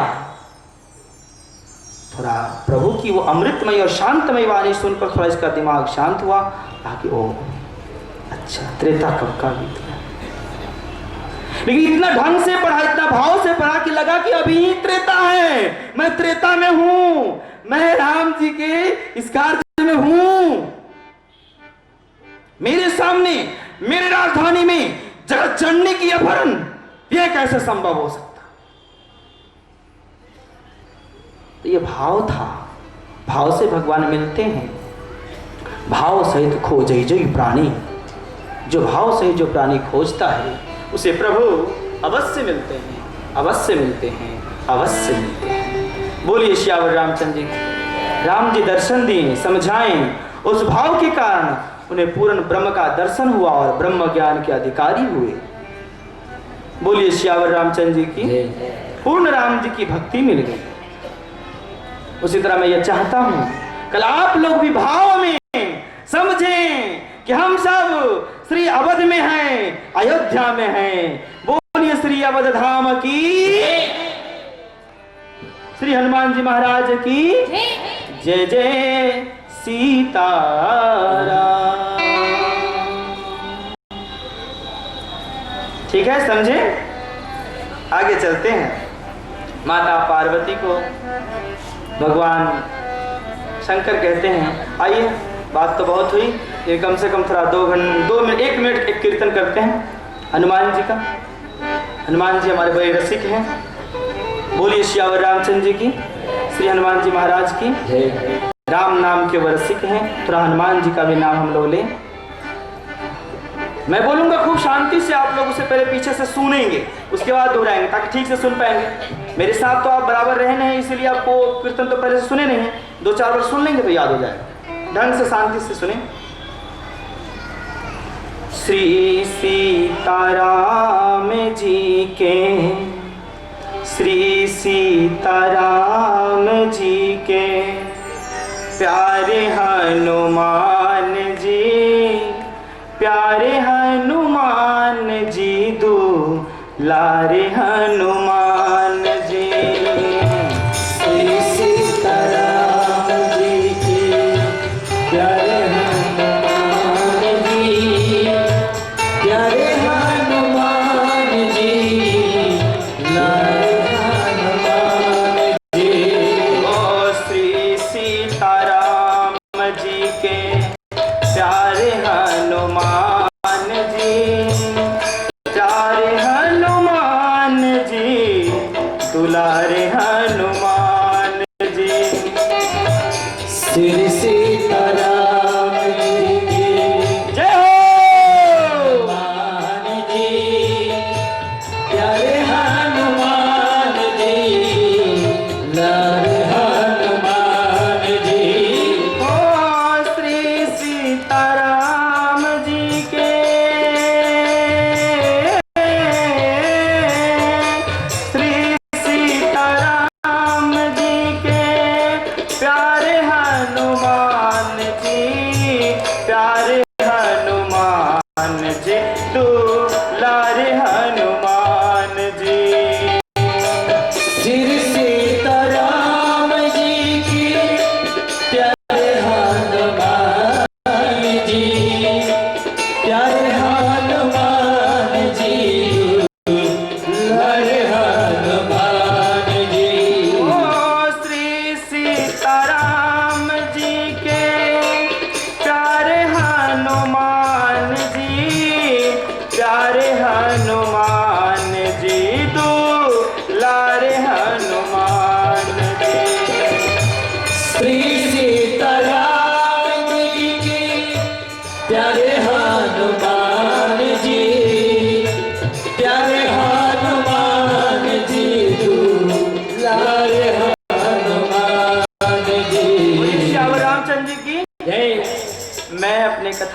थोड़ा प्रभु की वो अमृतमय और शांतमय वाणी सुनकर थोड़ा इसका दिमाग शांत हुआ, ताकि ओ अच्छा त्रेता कब का बीत गया। लेकिन इतना ढंग से पढ़ा, इतना भाव से पढ़ा कि लगा कि अभी ही त्रेता है, मैं त्रेता में हूं, मैं राम जी के इस कार्य में हूं। मेरे सामने, मेरे राजधानी में जगत जननी की अपहरण, यह कैसे संभव हो सकता। तो यह भाव था, भाव से भगवान मिलते हैं। भाव सहित खोजे जो प्राणी, जो भाव सहित जो प्राणी खोजता है उसे प्रभु अवश्य मिलते हैं, अवश्य मिलते हैं, अवश्य मिलते हैं। बोलिए श्यावर रामचंद्र जी। राम जी दर्शन दिए, समझाएं, उस भाव के कारण उन्हें पूर्ण ब्रह्म का दर्शन हुआ और ब्रह्म ज्ञान के अधिकारी हुए। बोलिए श्यावर रामचंद्र जी की। पूर्ण राम जी की भक्ति मिल गई। उसी तरह मैं यह चाहता हूं कल आप लोग भी भाव में समझें कि हम सब श्री अवध में हैं, अयोध्या में हैं। बोलिए श्री अवध धाम की, श्री हनुमान जी महाराज की जय जय सीताराम। ठीक है, समझे? आगे चलते हैं। माता पार्वती को भगवान शंकर कहते हैं आइए, बात तो बहुत हुई, ये कम से कम थोड़ा 1 मिनट एक कीर्तन करते हैं हनुमान जी का। हनुमान जी हमारे बड़े रसिक हैं। बोलिए श्यावर रामचंद्र जी की, श्री हनुमान जी महाराज की। राम नाम के वो रसिक हैं, थोड़ा हनुमान जी का भी नाम हम लोग लें। मैं बोलूंगा खूब शांति से, आप लोग उसे पहले पीछे से सुनेंगे, उसके बाद दोहराएंगे ताकि ठीक से सुन पाएंगे। मेरे साथ तो आप बराबर रहे नहीं, इसलिए आपको कीर्तन तो पहले से सुने नहीं है, 2-4 बार सुन लेंगे तो याद हो जाएगा। ढंग से शांति से सुने। श्री सीताराम जी के, श्री सीताराम जी के प्यारे हनुमान जी, प्यारे हनुमान जी, दुलारे हनुमान जी। श्री सीताराम जी के प्यारे हनुमान जी, प्यारे हनुमान जी, लारे हनुमान जी। ओ श्री सीताराम जी के प्यारे हनुमान जी, प्यारे हनुमान जी, दुलारे हनुमान जी। श्री सीताराम जी के जय हो। हनुमान जी, प्यारे हनुमान जी, लारे हनुमान जी। ओ श्री सीताराम जी के, श्री सीताराम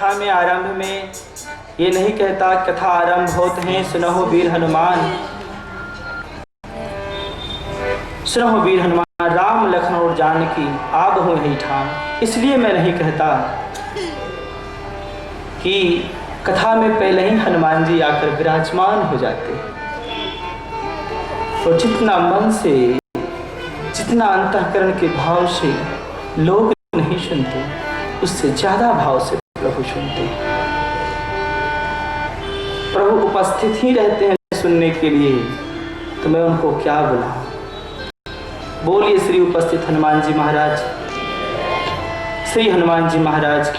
कथा में आरंभ में ये नहीं कहता कथा आरंभ होते हैं सुनहो वीर हनुमान, सुनहो वीर हनुमान राम लखन और जानकी आब हो यही ठाम। इसलिए मैं नहीं कहता कि कथा में पहले ही हनुमान जी आकर विराजमान हो जाते, और जितना मन से जितना अंतःकरण के भाव से लोग नहीं सुनते, उससे ज्यादा भाव से प्रभु सुनते। प्रभु उपस्थित ही रहते हैं सुनने के लिए, तो मैं उनको क्या बुलाऊं। बोलिए श्री उपस्थित हनुमान जी महाराज, श्री हनुमान जी महाराज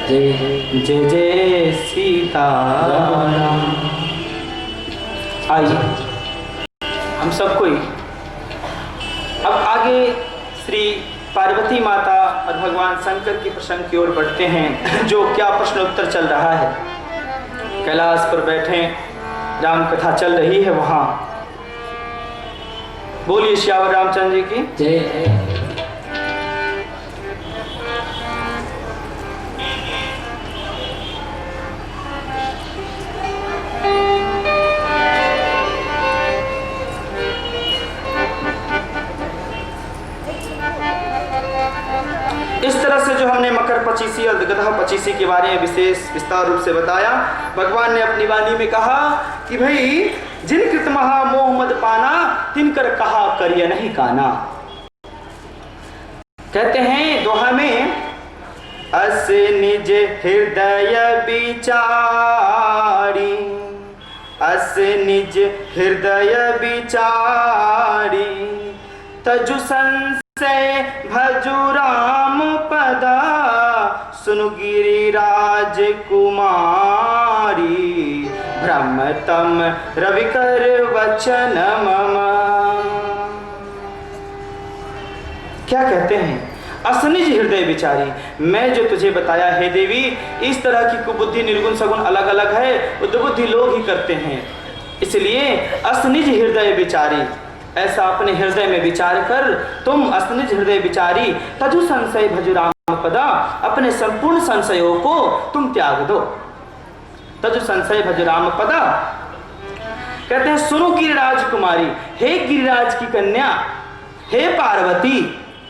जय जय जय जय सीताराम। आइए हम सब कोई अब आगे श्री पार्वती माता और भगवान शंकर के प्रसंग की ओर बढ़ते हैं, जो क्या प्रश्न उत्तर चल रहा है। कैलाश पर बैठे राम कथा चल रही है वहां। बोलिए श्यावर रामचंद्र जी की जय जय। इस तरह से जो हमने मकर पचीसी और गधा पचीसी के बारे में विशेष विस्तार रूप से बताया, भगवान ने अपनी वाणी में कहा कि भाई जिन कृत महा मोह मद पाना तिनकर कहा करिय नहीं काना। कहते हैं दोहा में अस निज हृदय विचारी, अस निज हृदय विचारी तजु संशय भजु राम पदा सुनु गिरिराज कुमारी भ्रमतम रविकर वचन मम। क्या कहते हैं? असनिज हृदय विचारी, मैं जो तुझे बताया है देवी, इस तरह की कुबुद्धि निर्गुण सगुण अलग अलग है, उद्बुद्धि लोग ही करते हैं। इसलिए असनिज हृदय विचारी, ऐसा अपने हृदय में विचार कर तुम असनिज हृदय विचारी तजु संशय भजु राम पदा, अपने संपूर्ण संशयों को तुम त्याग दो। तजु संशय भजु राम पदा। कहते हैं सुनो गिरिराज कुमारी, हे गिरिराज की कन्या, हे पार्वती,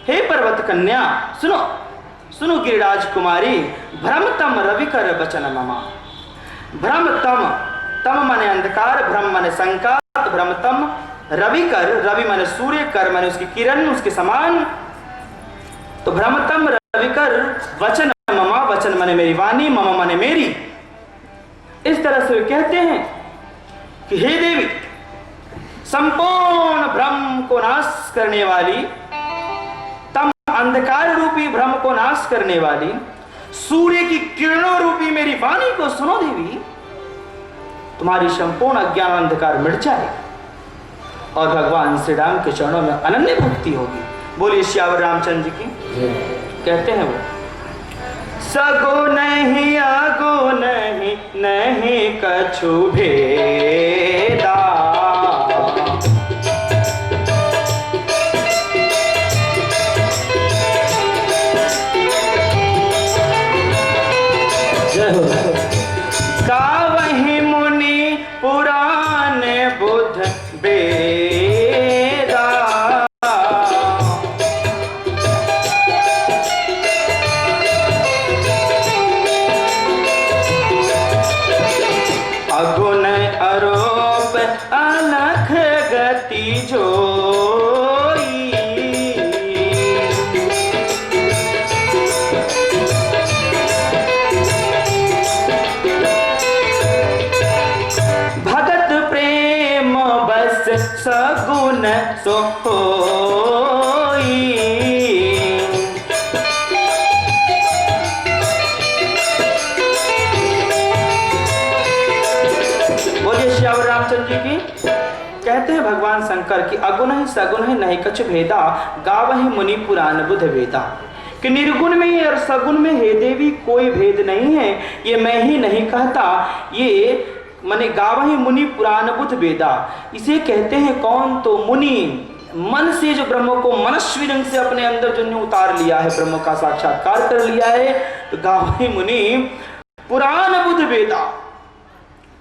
हे पर्वत कन्या, सुनो सुनो गिरिराज कुमारी, भ्रमतम रविकर वचन ममा। भ्रमतम, तम माने अंधकार, भ्रम माने शंका, भ्रमतम रविकर, रवि माने सूर्य, कर माने उसकी किरण, उसके समान। तो भ्रमतम रविकर वचन ममा, वचन माने मेरी वाणी, ममा माने मेरी। इस तरह से वे कहते हैं कि हे देवी, संपूर्ण भ्रम को नाश करने वाली, तम अंधकार रूपी भ्रम को नाश करने वाली, सूर्य की किरणों रूपी मेरी वाणी को सुनो देवी, तुम्हारी संपूर्ण अज्ञान अंधकार मिट जाएगा और भगवान श्री राम के चरणों में अनन्य भक्ति होगी। बोलिए श्यावर रामचंद्र जी की। कहते हैं वो सगो नहीं आगो नहीं, नहीं कछु भेदा, गावहि मुनि पुराण बुध वेदा। अगुण आरोप अलख गति जोई, भगत प्रेम बस सगुण सो होई। बोलिए श्यावर रामचंद्र जी की। कहते हैं भगवान शंकर की अगुण ही सगुण ही नहीं कछु भेदा, गावहि मुनि पुराण बुध वेदा। कि निर्गुण में और सगुण में हे देवी कोई भेद नहीं है, ये मैं ही नहीं कहता, ये माने गावहि मुनि पुराण बुध वेदा। इसे कहते हैं कौन? तो मुनि, मन से जो ब्रह्म को मनस्वी रंग से अपने अंदर जो उतार लिया है, ब्रह्म का साक्षात्कार कर लिया है, तो गावहि मुनि पुराण बुद्ध वेदा,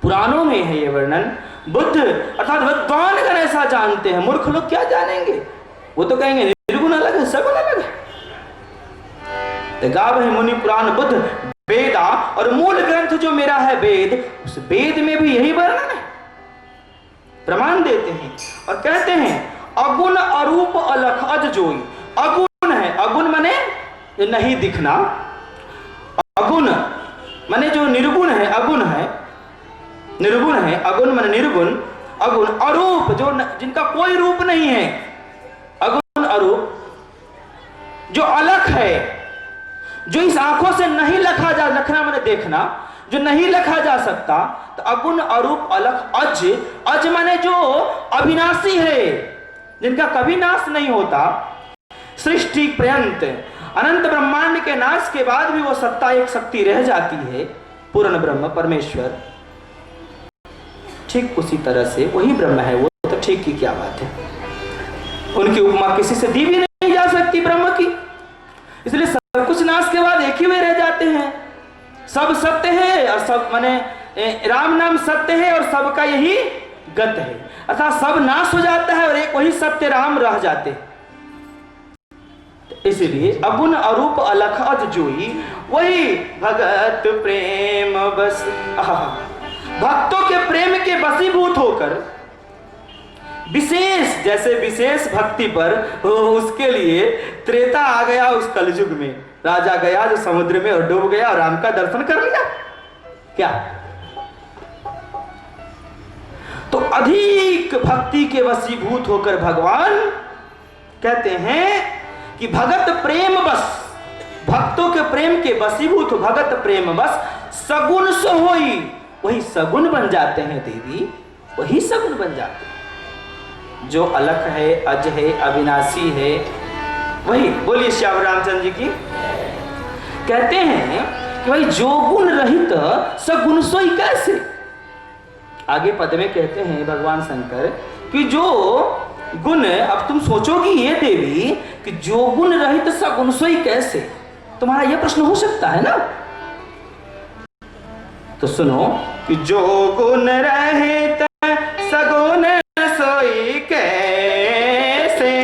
पुराणों में है ये वर्णन। बुद्ध अर्थात विद्वान अगर ऐसा जानते हैं, मूर्ख लोग क्या जानेंगे? वो तो कहेंगे निर्गुण अलग है, सगुण अलग है। तो गाव है मुनि पुराण बुद्ध वेदा, और मूल ग्रंथ जो मेरा है वेद, उस वेद में भी यही वर्णन है। प्रमाण देते हैं और कहते हैं अगुण अरूप अलख अज जोई। अगुण है, अगुण माने नहीं दिखना, अगुण माने जो निर्गुण है, अगुण है, निर्गुण है, अगुण माने निर्गुण, अगुण अरूप जो जिनका कोई रूप नहीं है, अगुण अरूप, जो अलख है, जो इस आंखों से नहीं लखना माने देखना, जो नहीं लिखा जा सकता, तो अगुण अरूप अलख अज, अज माने जो अविनाशी है, जिनका कभी नाश नहीं होता, सृष्टि पर्यंत अनंत ब्रह्मांड के नाश के बाद भी वो सत्ता एक शक्ति रह जाती है, पूर्ण ब्रह्म परमेश्वर। ठीक उसी तरह से वही ब्रह्म है वो, तो ठीक की क्या बात है। उनकी उपमा किसी से दी भी नहीं जा सकती ब्रह्म की, इसलिए सब कुछ नाश के बाद एक ही वे रह जाते हैं। सब सत्य है और सब माने राम नाम सत्य है और सबका यही गत है, अर्थात सब नाश हो जाता है और एक वही सत्य राम रह जाते हैं। इसलिए अगुण अरूप अलख अज जोई, वही भगत प्रेम बस, भक्तों के प्रेम के वशीभूत होकर विशेष, जैसे विशेष भक्ति पर उसके लिए त्रेता आ गया उस कलयुग में, राजा गया जो समुद्र में और डूब गया और राम का दर्शन कर लिया क्या? तो अधिक भक्ति के वशीभूत होकर भगवान कहते हैं कि भगत प्रेम बस, भक्तों के प्रेम के वशीभूत भगत प्रेम बस सगुण सो होई, वही सगुण बन जाते हैं देवी, वही सगुण बन जाते हैं। जो अलख है, अज है, अविनाशी है, वही। बोलिए श्याम रामचंद्र जी की। कहते हैं कि भाई जो गुण रहित सगुण सोई कैसे। आगे पद में कहते हैं भगवान शंकर कि जो गुण, अब तुम सोचोगी ये देवी कि जो गुण रहित सगुण सोई कैसे, तुम्हारा यह प्रश्न हो सकता है ना। तो सुनो कि जो गुण रहित सगुण सोई कैसे,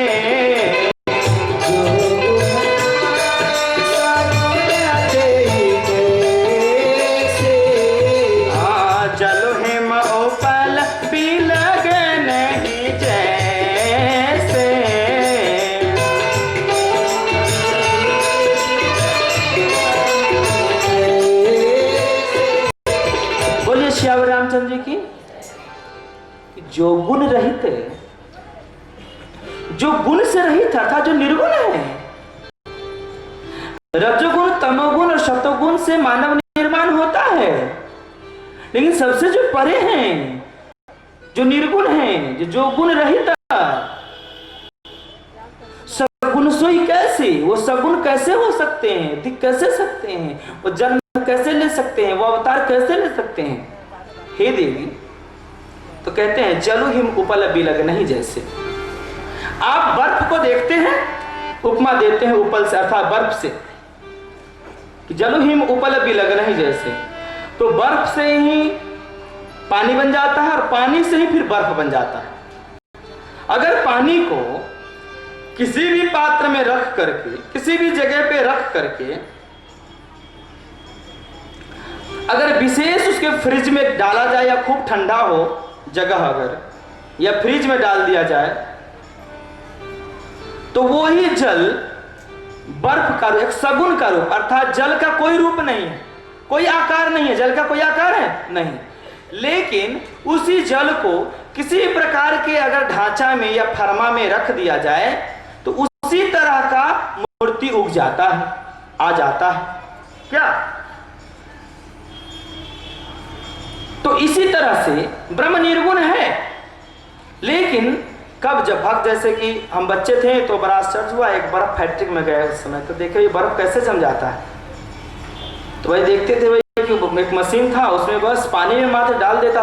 जल हिम उपल बिलग नहीं जैसे। बोलिए श्याम रामचंद्र जी की। जो गुण रहित है, जो गुण से रहित अर्थात जो निर्गुण है, रजोगुण तमोगुण और सतोगुण से मानव निर्माण होता है, लेकिन सबसे जो परे हैं, जो निर्गुण हैं, जो गुण रहित, सगुण सोई कैसे, वो सगुण कैसे हो सकते हैं, दिख कैसे सकते हैं, वो जन्म कैसे ले सकते हैं, वो अवतार कैसे ले सकते हैं। हे देवी, तो कहते हैं जलु हिम उपल बिलग नहीं जैसे। आप बर्फ को देखते हैं, उपमा देते हैं उपल से अर्थात बर्फ से, कि जलु हिम उपल बिलग नहीं जैसे। तो बर्फ से ही पानी बन जाता है और पानी से ही फिर बर्फ बन जाता है। अगर पानी को किसी भी पात्र में रख करके, किसी भी जगह पे रख करके, अगर विशेष उसके फ्रिज में डाला जाए या खूब ठंडा हो जगह अगर, या फ्रिज में डाल दिया जाए, तो वो ही जल बर्फ का एक सगुण का रूप, अर्थात जल का कोई रूप नहीं है, कोई आकार नहीं है, जल का कोई आकार है नहीं, लेकिन उसी जल को किसी प्रकार के अगर ढांचा में या फरमा में रख दिया जाए तो उसी तरह का मूर्ति उग जाता है, आ जाता है क्या। तो इसी तरह से ब्रह्म निर्गुण है, लेकिन कब, जब भक्त, जैसे कि हम बच्चे थे तो बड़ा आश्चर्य हुआ, एक बर्फ फैक्ट्री में गए उस समय, तो देखे ये बर्फ कैसे जम जाता है। तो भाई देखते थे भाई कि एक मशीन था, उसमें बस पानी में मात्र डाल देता,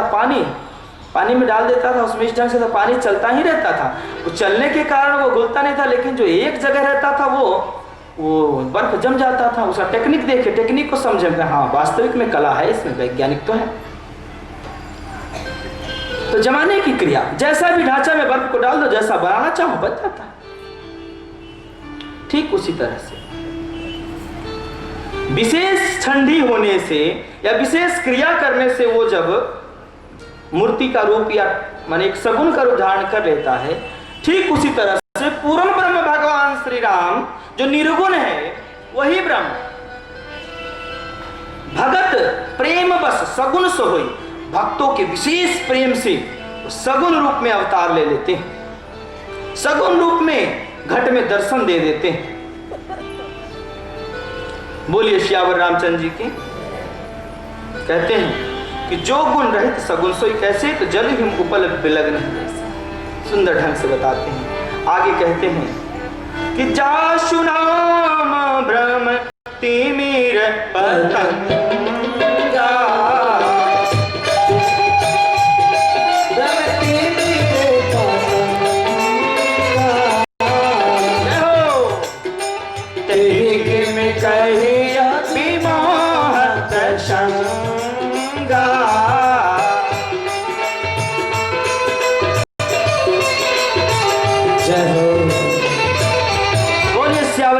पानी में डाल देता था, उसमें इस ढंग से तो पानी चलता ही रहता था। वो चलने के कारण वो घुलता नहीं था, लेकिन जो एक जगह रहता था वो वो बर्फ जम जाता था। उसका टेक्निक देखे, टेक्निक को समझे, हाँ वास्तविक में कला है, इसमें वैज्ञानिक तो है। तो जमाने की क्रिया, जैसा भी ढांचा में बर्फ को डाल दो, जैसा बनाना चाहो बन जाता है। ठीक उसी तरह से विशेष ठंडी होने से या विशेष क्रिया करने से वो जब मूर्ति का रूप या माने एक सगुन का रूप धारण कर लेता है, ठीक उसी तरह से पूर्ण ब्रह्म भगवान श्री राम जो निर्गुण है वही ब्रह्म भगत प्रेम बस सगुण सोई, भक्तों के विशेष प्रेम से सगुण रूप में अवतार ले लेते हैं, सगुण रूप में घट में दर्शन दे देते हैं। बोलिए श्यावर रामचंद्र जी की। कहते हैं कि जो गुण रहित सगुण सोई कैसे, तो जल हिम उपल बिलग नहीं, सुंदर ढंग से बताते हैं। आगे कहते हैं कि जासु नाम ब्रह्म तिमिर पतंगा,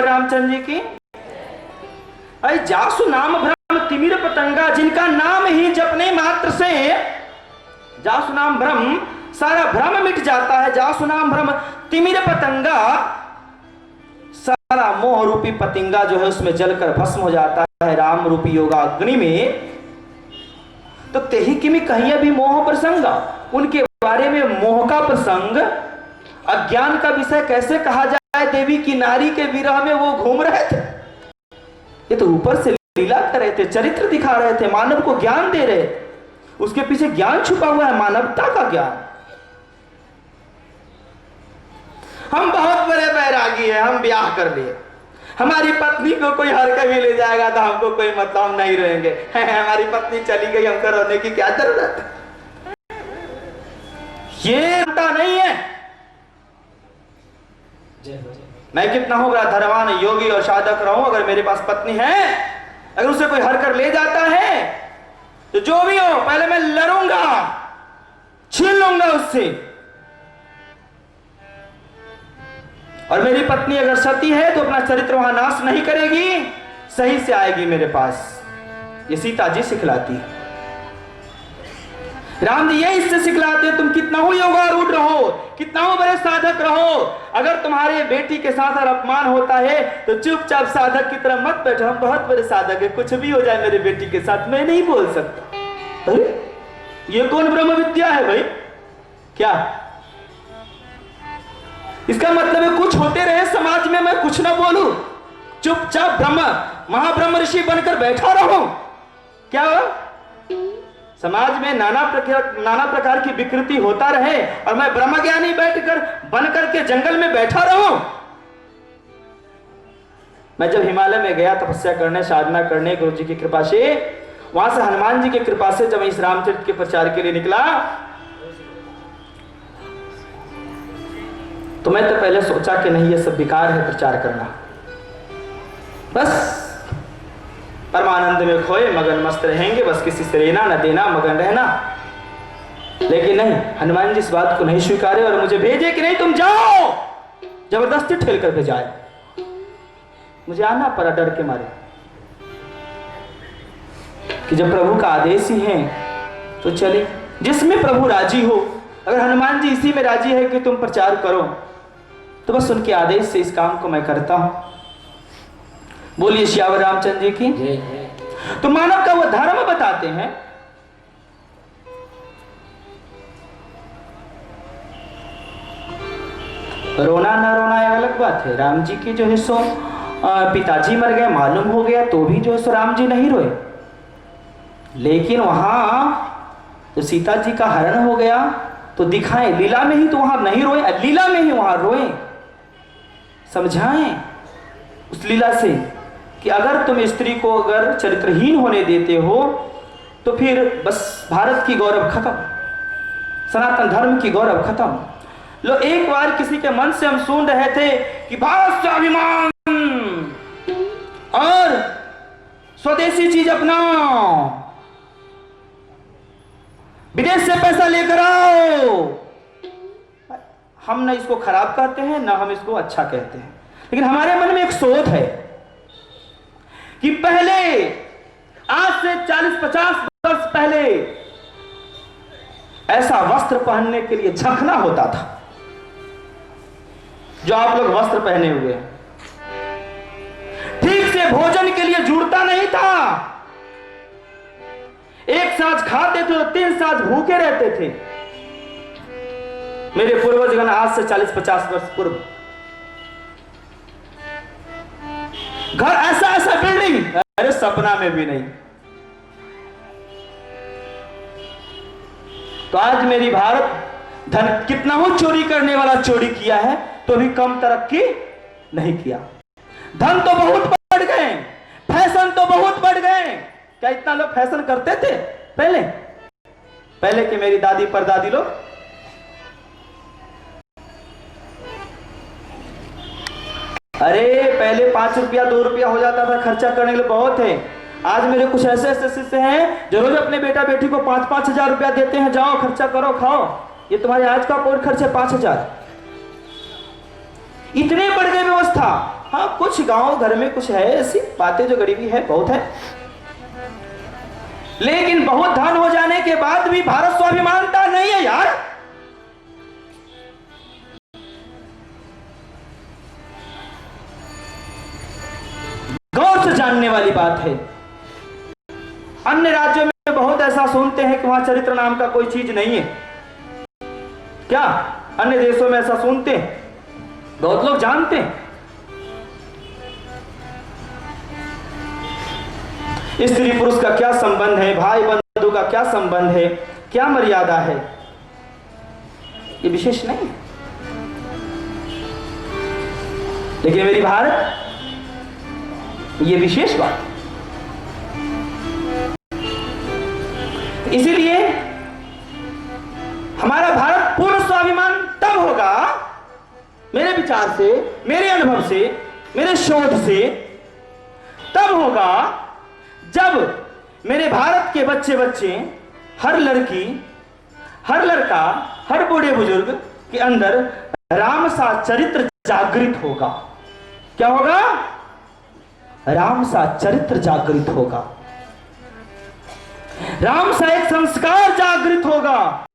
रामचंद्र जी की। अरे जासु नाम ब्रह्म तिमिर पतंगा, जिनका नाम ही जपने मात्र से जासु नाम ब्रह्म सारा भ्रम मिट जाता है। जासु नाम ब्रह्म तिमिर पतंगा, सारा मोह रूपी पतंगा जो है उसमें जलकर भस्म हो जाता है राम रूपी योगाग्नि में। तो तेहि किमि कहिया भी मोह प्रसंगा, उनके बारे में मोह का प्रसंग, अज्ञान का विषय कैसे कहा जाए। देवी की नारी के विरह में वो घूम रहे थे, ये तो ऊपर से लीला कर रहे थे, चरित्र दिखा रहे थे, मानव को ज्ञान दे रहे थे। उसके पीछे ज्ञान छुपा हुआ है, मानवता का ज्ञान। हम बहुत बड़े बैरागी हैं, हम ब्याह कर लिए, हमारी पत्नी को कोई हर कभी ले जाएगा तो हमको कोई मतलब, हम नहीं रहेंगे। हमारी पत्नी चली गई, हमको रोने की क्या जरूरत है। ये नहीं है। मैं कितना हूं बड़ा धर्मवान योगी और साधक रहूं, अगर मेरे पास पत्नी है, अगर उसे कोई हर कर ले जाता है तो जो भी हो पहले मैं लड़ूंगा, छीन लूंगा उससे। और मेरी पत्नी अगर सती है तो अपना चरित्र वहां नाश नहीं करेगी, सही से आएगी मेरे पास। ये सीता जी सिखलाती है। राम जी ये इससे सिखलाते हैं, तुम कितना हो योगारूढ़ रहो, कितना हो बड़े साधक रहो, अगर तुम्हारे बेटी के साथ अपमान होता है तो चुपचाप साधक की तरह मत बैठो। हम बहुत बड़े साधक है, कुछ भी हो जाए मेरे बेटी के साथ मैं नहीं बोल सकता। अरे ये कौन ब्रह्म विद्या है भाई? क्या इसका मतलब है कुछ होते रहे समाज में, मैं कुछ ना बोलूं, चुपचाप ब्रह्म महाब्रह्म ऋषि बनकर बैठा रहूं? क्या हो? समाज में नाना प्रकार की विकृति होता रहे और मैं ब्रह्मज्ञानी बैठकर बनकर के जंगल में बैठा रहूं? मैं जब हिमालय में गया तपस्या करने, साधना करने, गुरु जी की कृपा से, वहां से हनुमान जी की कृपा से जब इस रामचरित के प्रचार के लिए निकला, तो मैं तो पहले सोचा कि नहीं ये सब बेकार है प्रचार करना, बस परमानंद में खोए मगन मस्त रहेंगे, बस किसी से लेना न देना, मगन रहना। लेकिन नहीं, हनुमान जी इस बात को नहीं स्वीकारे और मुझे भेजे कि नहीं तुम जाओ, जबरदस्ती ठेल कर भेजाए। मुझे आना पड़ा डर के मारे कि जब प्रभु का आदेश ही है तो चले, जिसमें प्रभु राजी हो। अगर हनुमान जी इसी में राजी है कि तुम प्रचार करो तो बस उनके आदेश से इस काम को मैं करता हूं। बोलिए श्यावर रामचंद्र जी की। तो मानव का वो धर्म बताते हैं। रोना ना रोना एक अलग बात है। राम जी की जो है सो पिताजी मर गए मालूम हो गया तो भी जो है सो राम जी नहीं रोए, लेकिन वहां तो सीता जी का हरण हो गया तो दिखाएं लीला में ही, तो वहां नहीं रोए, लीला में ही वहां रोए, समझाएं उस लीला से कि अगर तुम स्त्री को अगर चरित्रहीन होने देते हो तो फिर बस भारत की गौरव खत्म, सनातन धर्म की गौरव खत्म। लो एक बार किसी के मन से हम सुन रहे थे कि भारत स्वाभिमान, स्वदेशी चीज अपनाओ, विदेश से पैसा लेकर आओ। हम न इसको खराब कहते हैं, ना हम इसको अच्छा कहते हैं, लेकिन हमारे मन में एक सोच है कि पहले, आज से 40-50 वर्ष पहले ऐसा वस्त्र पहनने के लिए झंकना होता था जो आप लोग वस्त्र पहने हुए हैं। ठीक से भोजन के लिए जुड़ता नहीं था, एक साँझ खाते थे तो 3 साँझ भूखे रहते थे। मेरे पूर्वजगण आज से 40-50 वर्ष पूर्व घर ऐसा बिल्डिंग, अरे सपना में भी नहीं। तो आज मेरी भारत धन कितना हो चोरी करने वाला चोरी किया है तो भी कम तरक्की नहीं किया। धन तो बहुत बढ़ गए, फैशन तो बहुत बढ़ गए। क्या इतना लोग फैशन करते थे पहले के मेरी दादी परदादी लोग? अरे पहले 5 रुपया 2 रुपया हो जाता था खर्चा करने के लिए, बहुत है। आज मेरे कुछ ऐसे शिष्य हैं जो रोज अपने बेटा बेटी को 5-5 हजार रुपया देते हैं, जाओ खर्चा करो खाओ, ये तुम्हारे आज का कोई खर्च है 5 हजार। इतने बढ़ गए व्यवस्था। हाँ, कुछ गांव घर में कुछ है ऐसी बातें जो गरीबी है बहुत है, लेकिन बहुत धन हो जाने के बाद भी भारत स्वाभिमानता नहीं है यार। गौर से जानने वाली बात है। अन्य राज्यों में बहुत ऐसा सुनते हैं कि वहां चरित्र नाम का कोई चीज नहीं है। क्या अन्य देशों में ऐसा सुनते हैं? बहुत लोग जानते हैं। स्त्री पुरुष का क्या संबंध है, भाई बंधु का क्या संबंध है, क्या मर्यादा है, ये विशेष नहीं है। लेकिन मेरी भारत ये विशेष बात। इसीलिए हमारा भारत पूर्ण स्वाभिमान तब होगा, मेरे विचार से, मेरे अनुभव से, मेरे शोध से तब होगा जब मेरे भारत के बच्चे बच्चे, हर लड़की, हर लड़का, हर बूढ़े बुजुर्ग के अंदर राम सा चरित्र जागृत होगा। क्या होगा? राम सा चरित्र जागृत होगा, राम सा एक संस्कार जागृत होगा।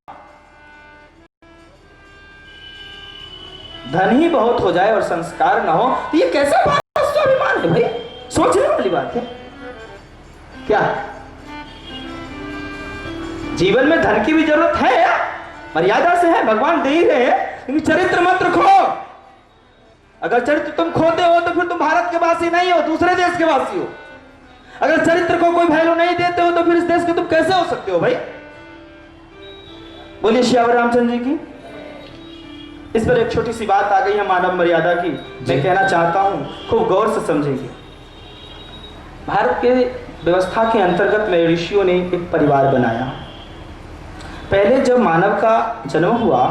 धन ही बहुत हो जाए और संस्कार ना हो तो ये कैसा भारत स्वाभिमान है भाई? सोचने वाली बात है। क्या जीवन में धन की भी जरूरत है, मर्यादा से है, भगवान दे ही रहे हैं, लेकिन चरित्र मत रखो। अगर चरित्र तुम खोते हो तो फिर तुम भारत के वासी नहीं हो, दूसरे देश के वासी हो। अगर चरित्र को कोई वैल्यू नहीं देते हो तो फिर इस देश के तुम कैसे हो सकते हो भाई? बोलिए श्यावर रामचंद्र जी की। इस पर एक छोटी सी बात आ गई है मानव मर्यादा की, मैं कहना चाहता हूं, खूब गौर से समझेंगे। भारत के व्यवस्था के अंतर्गत में ऋषियों ने एक परिवार बनाया। पहले जब मानव का जन्म हुआ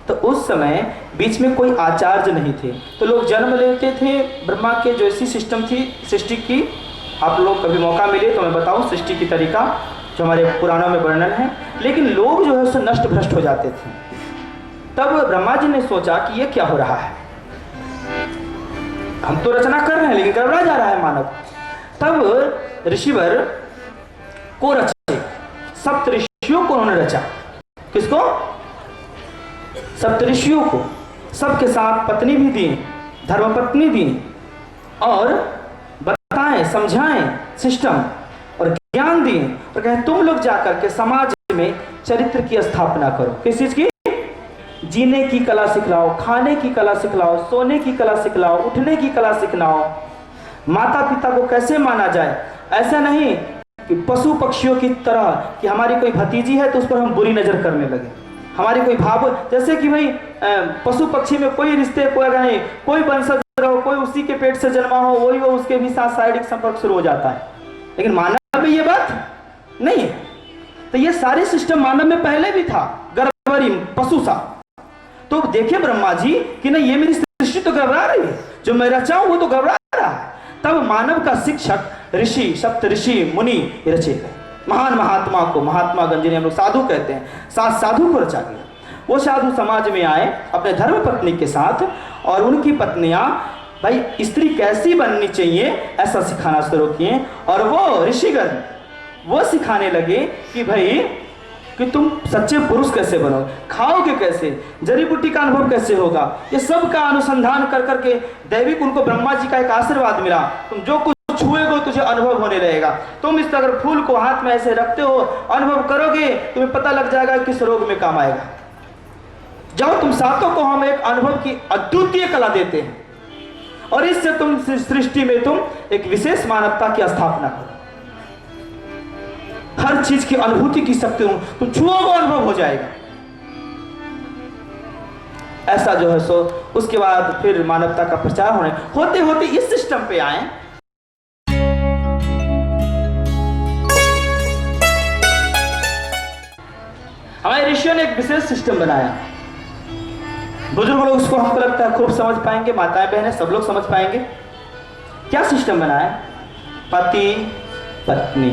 तो उस समय बीच में कोई आचार्य नहीं थे, तो लोग जन्म लेते थे। ब्रह्मा के जो ऐसी सिस्टम थी सृष्टि की, आप लोग कभी मौका मिले तो मैं बताऊं सृष्टि की तरीका जो हमारे पुराणों में वर्णन है, लेकिन लोग जो है उससे नष्ट भ्रष्ट हो जाते थे। तब ब्रह्मा जी ने सोचा कि ये क्या हो रहा है, हम तो रचना कर रहे हैं लेकिन गड़बड़ा जा रहा है मानव। तब ऋषिवर को रचे, सप्त ऋषियों को उन्होंने रचा। किसको? सप्त ऋषियों को। सबके साथ पत्नी भी दी, धर्मपत्नी दी, और बताएं समझाएं सिस्टम और ज्ञान दिए, और कहें तुम लोग जाकर के समाज में चरित्र की स्थापना करो। किस चीज की? जीने की कला सिखलाओ, खाने की कला सिखलाओ, सोने की कला सिखलाओ, उठने की कला सिखलाओ, माता पिता को कैसे माना जाए। ऐसा नहीं कि पशु पक्षियों की तरह कि हमारी कोई भतीजी है तो उस पर हम बुरी नजर करने लगे, हमारी कोई भाव, जैसे कि भाई पशु पक्षी में कोई रिश्ते कोई नहीं, कोई वंशज हो, कोई उसी के पेट से जन्मा हो वही हो, उसके भी साथ शारीरिक संपर्क शुरू हो जाता है। लेकिन मानव में ये बात नहीं है। तो ये सारे सिस्टम मानव में पहले भी था, गर्भवरी पशु सा। तो देखिए ब्रह्मा जी कि नहीं, ये मेरी सृष्टि तो घबरा रही है, जो मैं रचाऊं वो तो घबरा रहा है। तब मानव का शिक्षक ऋषि, सप्त ऋषि मुनि रचे गए। महान महात्मा को, महात्मा गंज जिन्हें हम लोग साधु कहते हैं, साधु को रचा गया। वो साधु समाज में आए अपने धर्म पत्नी के साथ, और उनकी पत्नियां भाई स्त्री कैसी बननी चाहिए ऐसा सिखाना शुरू किए। और वो ऋषिगण वो सिखाने लगे कि भाई कि तुम सच्चे पुरुष कैसे बनोगे, खाओगे कैसे, जड़ी बूटी का अनुभव कैसे होगा, ये सब का अनुसंधान कर करके दैविक उनको ब्रह्मा जी का एक आशीर्वाद मिला। तुम जो कुछ छुएगो तुझे अनुभव होने लगेगा। तुम इस अगर फूल को हाथ में ऐसे रखते हो, अनुभव करोगे, तुम्हें पता लग जाएगा किस रोग में काम आएगा। जाओ तुम सातों को हम एक अनुभव की अद्वितीय कला देते हैं, और इससे तुम सृष्टि में तुम एक विशेष मानवता की स्थापना करो। हर चीज की अनुभूति की सकते हो, तुम छुओगे अनुभव हो जाएगा। ऐसा जो है सो उसके बाद फिर मानवता का प्रचार होते होते इस सिस्टम पे आए। हमारे ऋषियों ने एक विशेष सिस्टम बनाया। बुजुर्ग लोग उसको हमको लगता है खूब समझ पाएंगे, माताएं बहनें सब लोग समझ पाएंगे। क्या सिस्टम बनाया? पति पत्नी।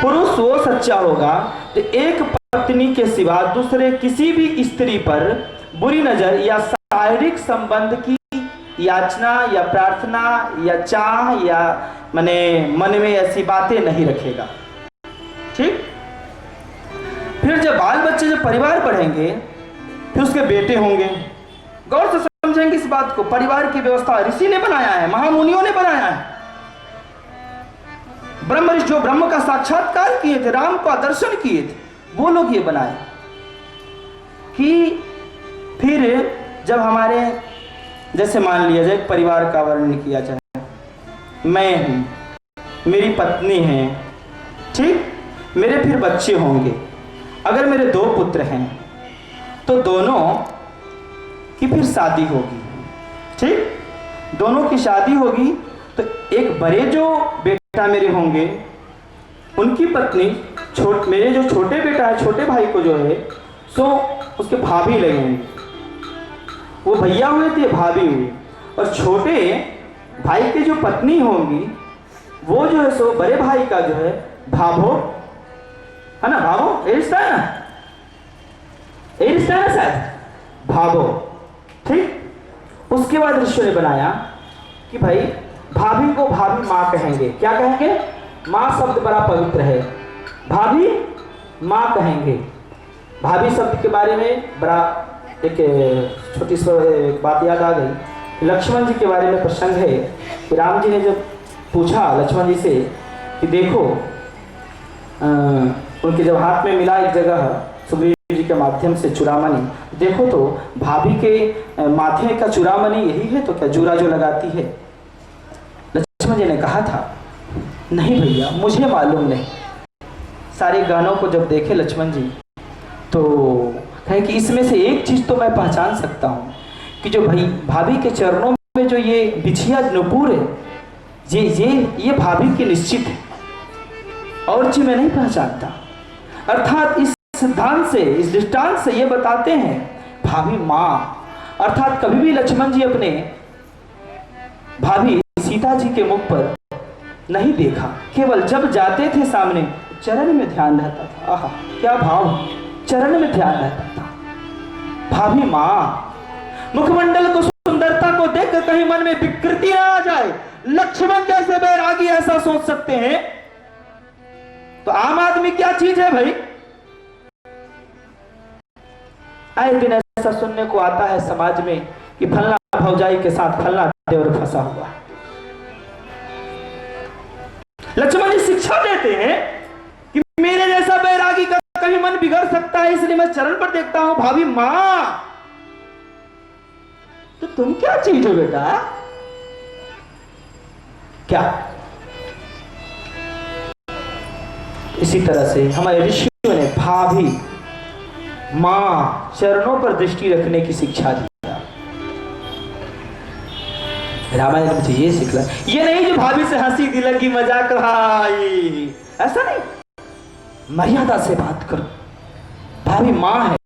पुरुष वो सच्चा होगा तो एक पत्नी के सिवा दूसरे किसी भी स्त्री पर बुरी नजर या शारीरिक संबंध की याचना या प्रार्थना या चाह या माने मन में ऐसी बातें नहीं रखेगा। ठीक। फिर जब बाल बच्चे जब परिवार बढ़ेंगे, फिर उसके बेटे होंगे। गौर से समझेंगे इस बात को। परिवार की व्यवस्था ऋषि ने बनाया है, महामुनियों ने बनाया है। ब्रह्म ऋषि जो ब्रह्म का साक्षात्कार किए थे, राम का दर्शन किए थे, वो लोग ये बनाए कि फिर जब हमारे जैसे मान लिया जाए परिवार का वर्णन किया जाए, मैं हूं, मेरी पत्नी है, ठीक, मेरे फिर बच्चे होंगे। अगर मेरे 2 पुत्र हैं तो दोनों की फिर शादी होगी। ठीक, दोनों की शादी होगी तो एक बड़े जो बेटा मेरे होंगे उनकी पत्नी मेरे जो छोटे बेटा है, छोटे भाई को जो है सो उसके भाभी लगेंगे। वो भैया हुए थे, भाभी हुए। और छोटे भाई की जो पत्नी होंगी वो जो है सो बड़े भाई का जो है भाभो है ना, भाभो ये रिश्ता है ना, ये रिश्ता है ना शायद, भाभो। ठीक। उसके बाद ऋषियों ने बनाया कि भाई भाभी को भाभी माँ कहेंगे। क्या कहेंगे? माँ शब्द बड़ा पवित्र है, भाभी माँ कहेंगे। भाभी शब्द के बारे में बड़ा एक छोटी सी बात याद आ गई। लक्ष्मण जी के बारे में प्रसंग है कि राम जी ने जब पूछा लक्ष्मण जी से कि देखो उनके जब हाथ में मिला एक जगह सुग्रीव जी के माध्यम से चूड़ामणि, देखो तो भाभी के माथे का चूड़ामणि यही है तो क्या जूरा जो लगाती है? लक्ष्मण जी ने कहा था नहीं भैया मुझे मालूम नहीं। सारे गानों को जब देखे लक्ष्मण जी तो कहे कि इसमें से एक चीज तो मैं पहचान सकता हूँ कि जो भाभी के चरणों में जो ये बिछिया नुपुर है ये भाभी की निश्चित है, और चीज मैं नहीं पहचानता। अर्थात इस सिद्धांत से, इस दृष्टांत से ये बताते हैं भाभी माँ। अर्थात कभी भी लक्ष्मण जी अपने भाभी सीता जी के मुख पर नहीं देखा, केवल जब जाते थे सामने चरण में ध्यान रहता था। आहा क्या भाव, चरण में ध्यान रहता था। भाभी माँ, मुखमंडल को सुंदरता को देखकर कहीं मन में विकृति न आ जाए। लक्ष्मण जैसे बैरागी ऐसा सोच सकते हैं तो आम आदमी क्या चीज है भाई? आए दिन ऐसा सुनने को आता है समाज में कि फलना भौजाई के साथ फलना देवर फंसा हुआ। लक्ष्मण जी शिक्षा देते हैं कि मेरे जैसा बैरागी का कभी मन बिगड़ सकता है, इसलिए मैं चरण पर देखता हूं भाभी मां। तो तुम क्या चीज हो बेटा? क्या? इसी तरह से हमारे ऋषियों ने भाभी मां चरणों पर दृष्टि रखने की शिक्षा दी। रामायण में ये सिखला, ये नहीं जो भाभी से हंसी दिलगी मजाक भाई, ऐसा नहीं। मर्यादा से बात करो। भाभी मां है,